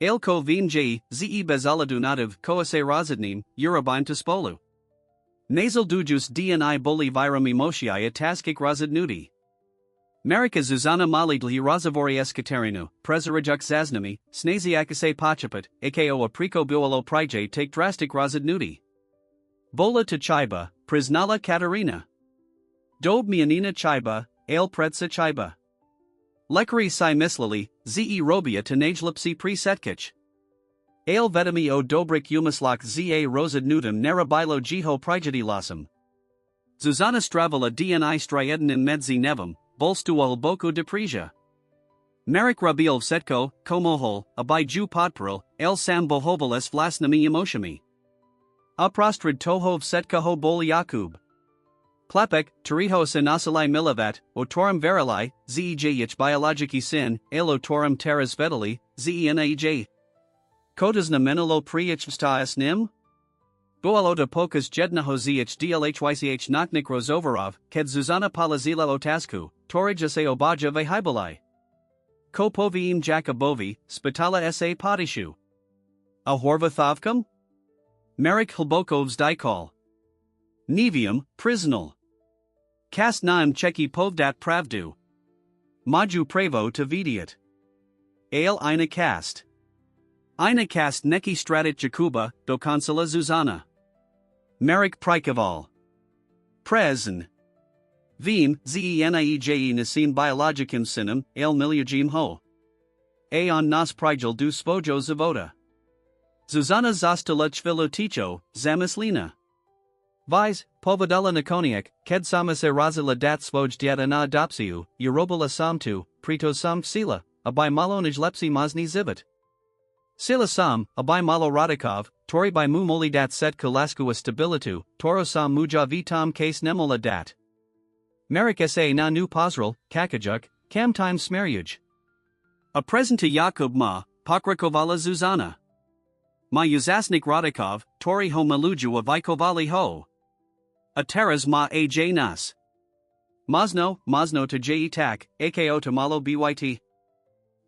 Elko Vinj, Ze Bezaladunadav, Koase Razadnim, Urabime to Spolu. Nasal Dujus Dni Boli Virami Moshiaya Taskik Razadnudi. Marika Zuzana Malidli Razavori Eskaterinu, Prezarajuk Zaznami, Snaziakase Pachaput, Ako Apriko Buolo Prije take drastic Razadnudi. Bola to Chaiba, Priznala Katarina. Dob Mianina Chaiba, Ale Predsa Chaiba. Lekari Sai Mislali, Ze Robia to Najlipsi Presetkich. Ale Vedami O Dobrik Umaslak Za Rosadnudum Narabilo Jiho Prijadilasum. Zuzana Stravala Dni Strieden in Medzi Nevum, Bolstual Boku de Prija. Merik Rabil Setko, Komohol, Abai Ju Podperil, El Sam Bohoveles Vlasnami Emoshami. Aprostrid Tohov Setka Ho Bol Yakub. Klapek, Teriho Sinasalai Milavat, Otorum Verilai, Zejich Biologiki Sin, Elo Torum Teras Vedali, Zenaj. Kodasna Menelo Priichvstas Nim? Boalota Pokas Jedna Hozich Dlhych Naknik Rozovarov, Ked Zuzana Palazila Otasku, Torij Obaja Vehibalai. Kopoviim Jakobovi, Spitala sa Padishu. A Horvathavkum? Merik Hlbokovs Dikol. Nevium, Prisnal. Kast Naim Cheki Povdat Pravdu. Maju Prevo to Vidiat. Ale Ina Kast. Ina Kast Neki Stratit Jakuba, do Consola Zuzana. Merik Prikaval. Prezn. Vim, Zeneije Nasin Biologikim Sinem, El Miliajim Ho. Aon Nas Prigel du Svojo Zavoda. Zuzana Zastala Chvilo Ticho, Zamislina. Vise, Povodala Nikoniak, Ked Samas Erazila Dat Svoj Dieta na Dopsiu, Eurobala Samtu, Prito Sam Sila, Abai Malonij Lepsi Mazni Zivit. Sila Sam, Abai Malo Radikov, Tori by Mumoli Dat Set Kalaskua Stabilitu, Toro Sam Muja Vitam Case Nemola Dat. Merik Sa na Nu Pozral, Kakajuk, Cam Time Smeryuj. A present to Jakub ma, pokrakovala Zuzana. Ma uzasnik Radikov, tori ho maluju a Vikovali ho. A teras ma aj nas. Mazno to je tak, ako to malo byt.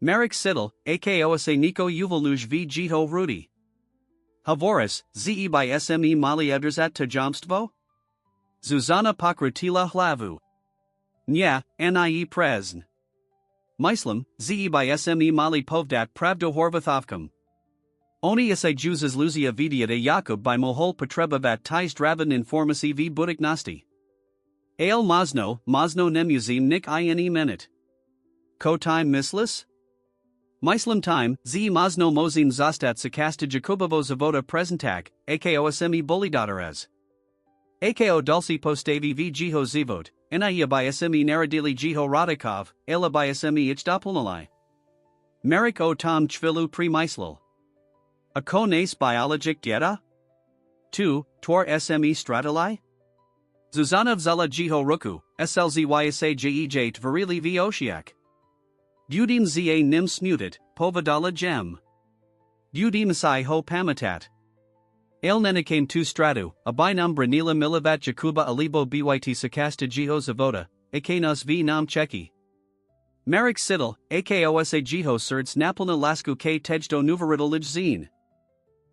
Marek Sidel, ako ase Niko Uvalnuj v Jiho Rudy. Havoris, ze by sme mali edrzat to jomstvo? Zuzana pokrytila hlavu. Nya, nie prezn. Myslam, ze by sme mali povdat pravdo horvathovkom. Oni ase juzas luzia vidia de Jakub by mohol potrebavat tis draven informasi v budiknosti. Ale mazno nemuzim nik ine minute. Ko time mislis? Myslam time, ze mazno mozim zastat sakasta Jakubovo zavoda prezentak, ako sme bolidaterez. Ako dulci postavi v jiho zivot, nia by sme naradili jiho Radikov, ela by sme ichdopolnali. Merik o tom chvilu pri myslil. Ako nas biologic dieta? 2. Tor sme stratali? Zuzana vzala jiho ruku, slzysa jej tvorili v oshiak. Dudim za nim smutit, povadala gem. Dudim si ho pamatat. Elnenikame tu stratu, abinam branila milivat Jakuba alibo byt sakasta jiho zavoda, akanos v nam cheki. Marek Sidel, akosa jiho surds napolna lasku k tejdo nuvaridal zine.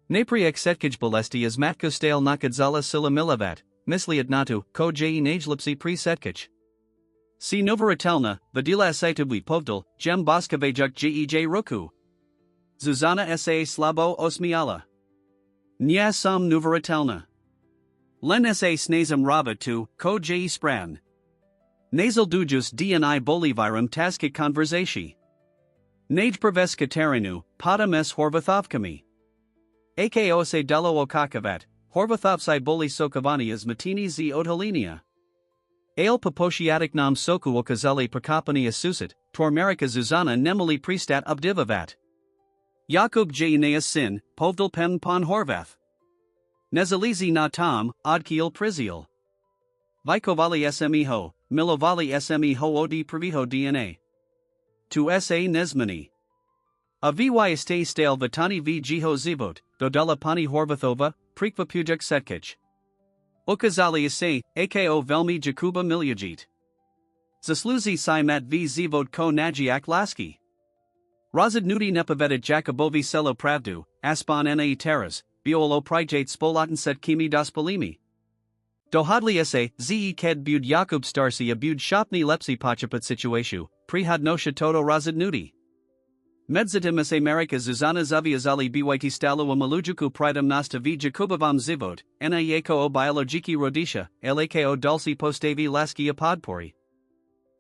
Napriek setkaj bolesti is matko stale nakadzala sila milivat, misliat natu, ko je najlipsi pri setkaj. Si novaritelna, vadila saitubli povdal, jem boskavejuk jej ruku. Zuzana sa slabo osmiala. Nya sam novaritelna. Len sa snazam rava tu, ko je spran. Nasal dujus dni bolivirum taska konversaci. Naj preveska terenu, padam s horvathovkami. Ako se delo okakavat, horvathovsai boli sokavani as matini z odhalinia. Ale paposhiatic nam soku okazali prakopani asusit, tormerika Zuzana nemali pristat obdivavat. Jakub jneas sin, povdal pen pon horvath. Nezalizi na tom, odkiel priziel. Vikovali sme ho, milovali sme ho od priviho dna. Tu sa nezmani. A vy ste stale vatani v jiho zivot, dodala pani horvathova, prikva pujuk setkich. Ukazali ase, ako velmi Jakuba miljajit. Zasluzi si mat v zivot ko najiak laski. Razad nudi nepavedet Jakubovi selo pravdu, aspan na teras, biolo prijate spolaten set kimi daspolimi. Dohadli ase, ze ked bud Jakub starsi a bud shopni lepsi pachapat situatio, prihadnosha toto razad nudi. Medzatim ase Marika Zuzana zaviazali byt stalu a malujuku pridam nasta v Jakubovam zivot, niako o biologiki rodisha, lako dulci postavi laski a podpori.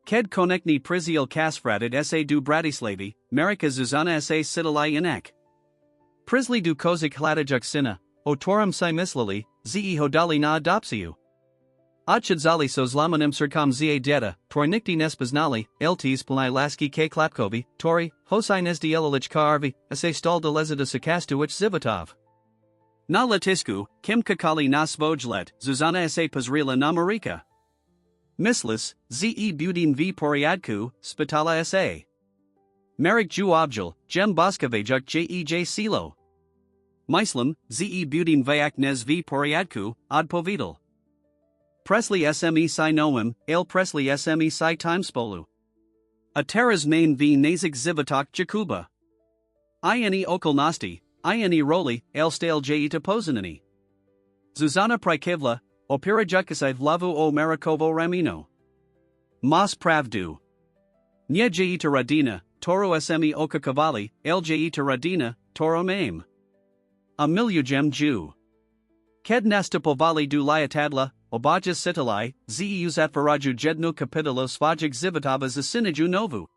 Ked konekni priziel kasfrated sa du Bratislavi, Marika Zuzana sa sidalai inak. Prisli du kozik hladajuk sina, o toram si mislili, ze hodali na adopsiu. Odshadzali so zlamanim sirkam za deta, tornikti nespoznali, lts planai laski k klapkovi, tori, hosai nesdi elilich karvi, ase stal de lezida sakastuich zivotov. Na letisku, kim kakali na svojlet, Zuzana sa pazrila na marika. Mislis, ze budin v poriadku, spitala sa. Marek ju objal, jem boskavejuk jej silo. Myslam, ze budin vayak nes v poriadku, od povidal. Presley sme si noem, ale Presley sme si timespolu. A teras main v nazik zivotok Jakuba. Ini okolnosti, ini roli, ale stale jita pozinani. Zuzana prikivla, opira jukasai vlavu o Marikovo ramino. Mas pravdu. Nye jita radina, toro sme okakavali, ale jita radina, toro maim. A miljujem Jew. Ked nastapovali du liatadla, obajas sitalai, ze uzatvaraju jednu kapitolo svajig zivotava za siniju novu.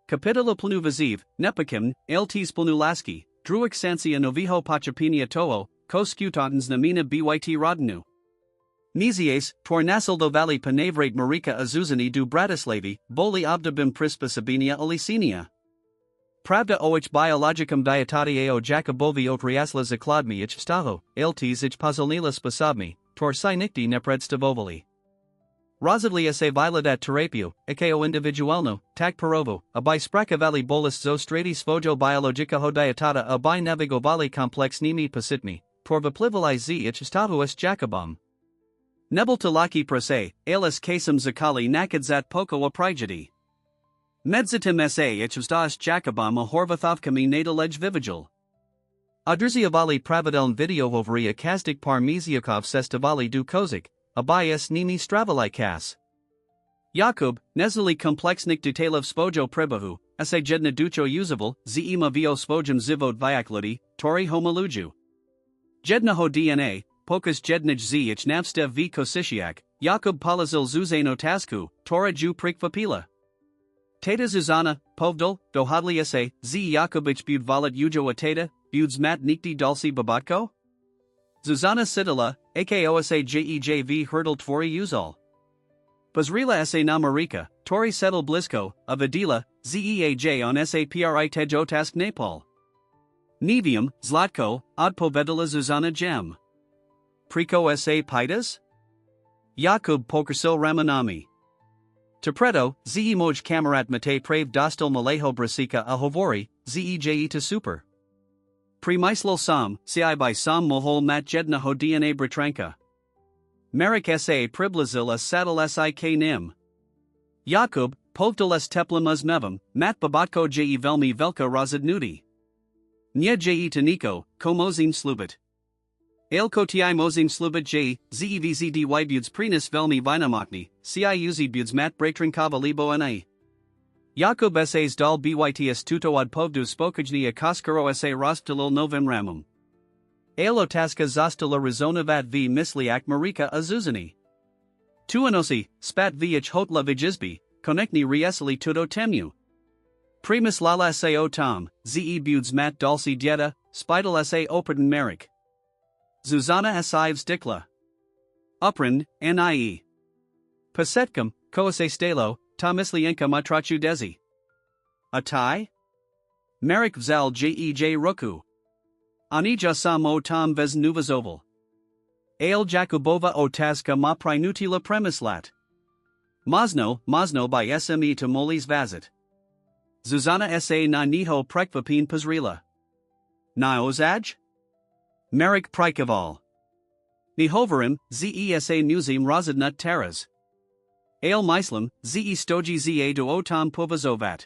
Kapitolo planu vaziv, nepakim, lts planu laski, druik sansia noviho pachapinia toho, ko skutantans namina byt rodinu. Nizies, tornasildo vali panevrate marika azuzani du Bratislavi, boli obdabim prispa sabinia olisinia. Pravda oich biologicum dietatiao Jakubovi otriasla zakladmi ich staho, lts ich pozolnila spasabmi, tor si nikti nepredstavovali. Rozadli se vyhľadať terapiju, ako individuálnu, tak parovu, aby sprakovali bolest zo stredy svojo biologického dietata aby navigovali komplexnými pocitmi, porvaplivali ich stavu s Jacobom. Nebol to laki prase, ales kasem zakali nakadzat poko a prigedy. Medzitim sa ich vzda s Jacobom a horvathavkami nadalej vivigil. Odrziavali pravideln videohovory a kazdik parmiziakov sestavali du kozik, abayas nimi stravali kas. Jakub, nezali komplexnik detailov spojo prebahu, ase jedna ducho usable, zima vio spojum zivod vyakludi, tori homaluju. Jedna ho DNA, pokus jednij ich navstev v kosishiak, Jakub palazil zuzano tasku, tora ju prikvapila. Tata Zuzana, povdal, dohadli ese, Jakubich bud valet ujo a tata, buds mat nikti dalsi babatko? Zuzana Sidala, AKOSA JEJV hurdle tvori uzal. Bazrila sa na Marika, Tori settle blisko, Avadila, Zeaj on SAPRI tejo task Nepal. Nevium, Zlatko, Odpovedala Zuzana Gem. Priko sa Pitas? Jakub Pokersil Ramanami. Tepreto, Moj Kamarat Mate Prave Dostal Malejo Brasika a Hovori, Zeje to Super. Premyslil Sam, Ci by Sam Mohol Mat Jedna Ho DNA Britranka. Marek sa Priblazil a Sadal Sik Nim. Jakub, Povdal s Teplem uz Mevam, Mat Babatko Velmi Velka Razadnudi. Nye Taniko, Komozim Slubit. Ailko ti mozim slubit zevzdy buds prenis velmi vinamakni, ci uzi buds mat bratrinkava libo anai. Jakub sas dal byts tuto od povdu spokajni a koskaro sa rostalil novim ramum. Aelotaska zostala razonavat v misliak marika azuzani. Tuanosi, spat vich hotla vijizbi, konekni riesali tuto temu. Primus lala sa o tom, buds mat dalsi dieta, spidal sa operden merik. Zuzana Asives Dikla. Uprind, Nie. Pasetkum, Koase Stelo, Tomislienka Matrachu Dezi. Atai? Marek Vzal Jej Roku. Anija Sam o Tom Vez Nuvazoval. Ale Jakubova o Taska ma Prinutila Premislat. Mozno by SME to Molis Vazit. Zuzana sa na Niho Prekvapin Pazrila. Na Ozaj? Marek Prikoval. Nihovarim, Zesa Museum Rozadnut Taras. Ale Myslam, Stoji Za do Otam Povazovat.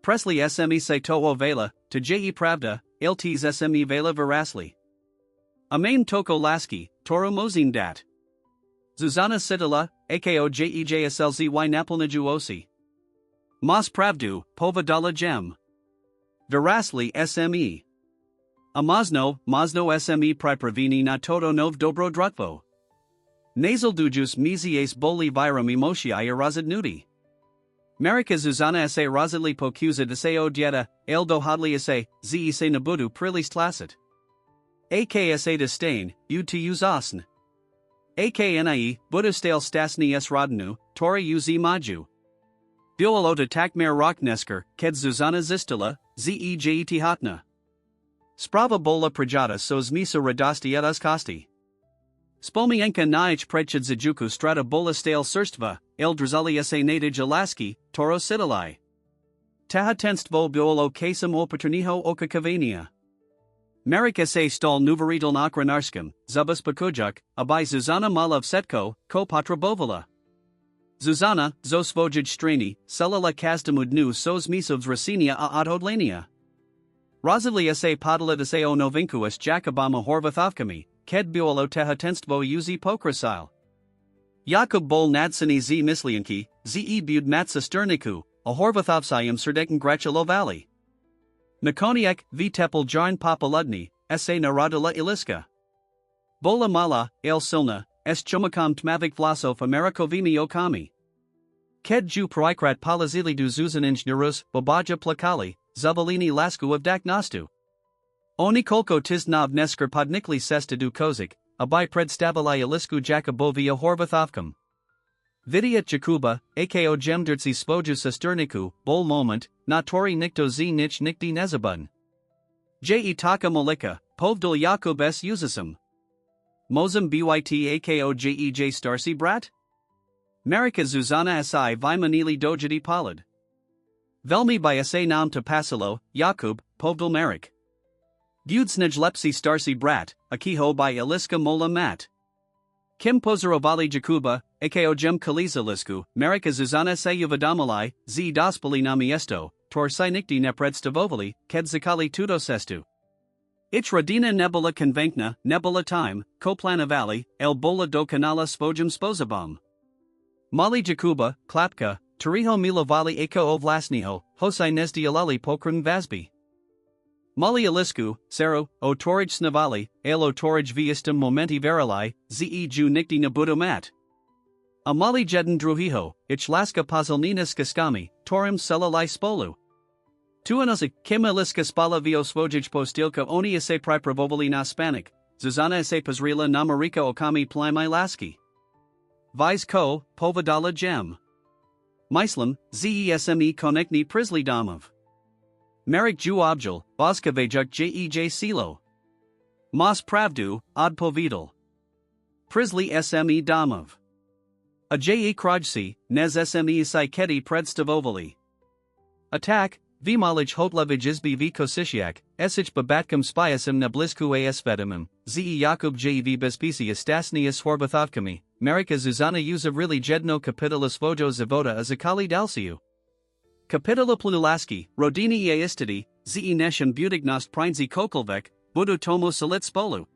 Presley SME Saito Vela, to Pravda, Lts SME Vela Verasli. Amain Toko Laski, Toro Mozin Dat. Zuzana Sidala, Ako JEJSLZY Napolnajuosi. Mas Pravdu, Povadala Gem. Verasli SME. Amazno SME pripravini na todo nov dobro drutvo. Nasal dujus mizies boli virum emotiae razadnudi. Marika Zuzana sa razadli pokuza de se o dieta, el dohadli sa, se nabudu prilis tlasit. Aksa disdain, bud to uzasn. Aknie, budustal stasni s rodnu, tori uz maju. Buolota takmer rocknesker, ked Zuzana Zistila, Zejet hotna. Sprava bola prajata sos misa radosti et kosti. Spomienka naich prechad zajuku strata bola stale surstva, el drzali sa nadij alaski, toro sidalai. Tahatenstvo biolo kasem opaterniho oka kavania. Marika sa stal nuvaridal nakranarskam, zubas pakujak, abai Zuzana Malov Setko, ko patrabovala. Zuzana, zosvojaj strani, selala kastamudnu sos misovs rasinia a odhodlania. Rozadlia se podala se o novinkuas Jakobama horvathavkami, ked biolo tehatenstvo uzi pokrasil. Jakub bol nadsani mislianki, bud matsa sterniku, a horvathavsayam serdeken grachulovali. Nakoniak v tepel jarn papaludni, sa narodila iliska. Bola mala, el silna, chumakam tmavik vlasov amerikovimi okami. Ked ju proikrat palazili du zuzaninj nerus, bobaja plakali, Zavalini lasku of daknastu. Oni kolko tiznav nesker podnikli sesta du kozik, abai predstavalai alisku Jakobovia horvathavkam. Vidiat Jakuba, ako jemdirtsi svoju sesterniku, bol moment, na tori nikto nich nikdi nezabun. Taka molika, povdul Jakub s uzasum. Mozum byt ako jej starsi brat? Marika Zuzana si vymanili dojiti palad. Velmi by sa nam to pasilo, Jakub, povdal Marik. Budsnij lepsi starsi brat, akiho by Iliska mola mat. Kim pozorovali Jakuba, ako jem kaliza lisku, Marika Zuzana se uvadamalai, z dospoli na miesto, tor si nikti nepredstavovali, ked zakali tudo sestu. Ich radina nebula konvenkna, nebula time, koplanavali, el bola do kanala spojum spozabam. Mali Jakuba, klapka, turiho milovali ako ovlasniho, hosai nezdi alali pokrun vazbi. Mali alisku, sero, o torij snavali, el o torij viistum momenti verali, ze ju nikti nabudumat. Amali jeden druhiho, ich laska pozilnina skaskami, torim selalai spolu. Tuanosi, kim iliska spala vio svojij postilka oni ese pripravovali na spanik, Zuzana ese pazrila namarika okami plimai laski. Vise ko, povadala gem. Myslam, zesme konekni prisli damov. Marik ju objal, boskavejuk jej silo. Mas pravdu, odpovidal. Prisli sme damov. A je krajci, nez sme si kedi predstavovali. Attack, Vimalij hotlevij izbi v kosishiak, esich babatkum spiasem na blisku asvedimum, ze Jakub jev bespisi stasni swarbathavkami, Marika Zuzana uza really jedno kapitula svojo zavoda azakali dalsiu. Kapitula plunulaski, rodini istidi, ze nesham budignost prinzi kokolvek, budu tomo salit spolu.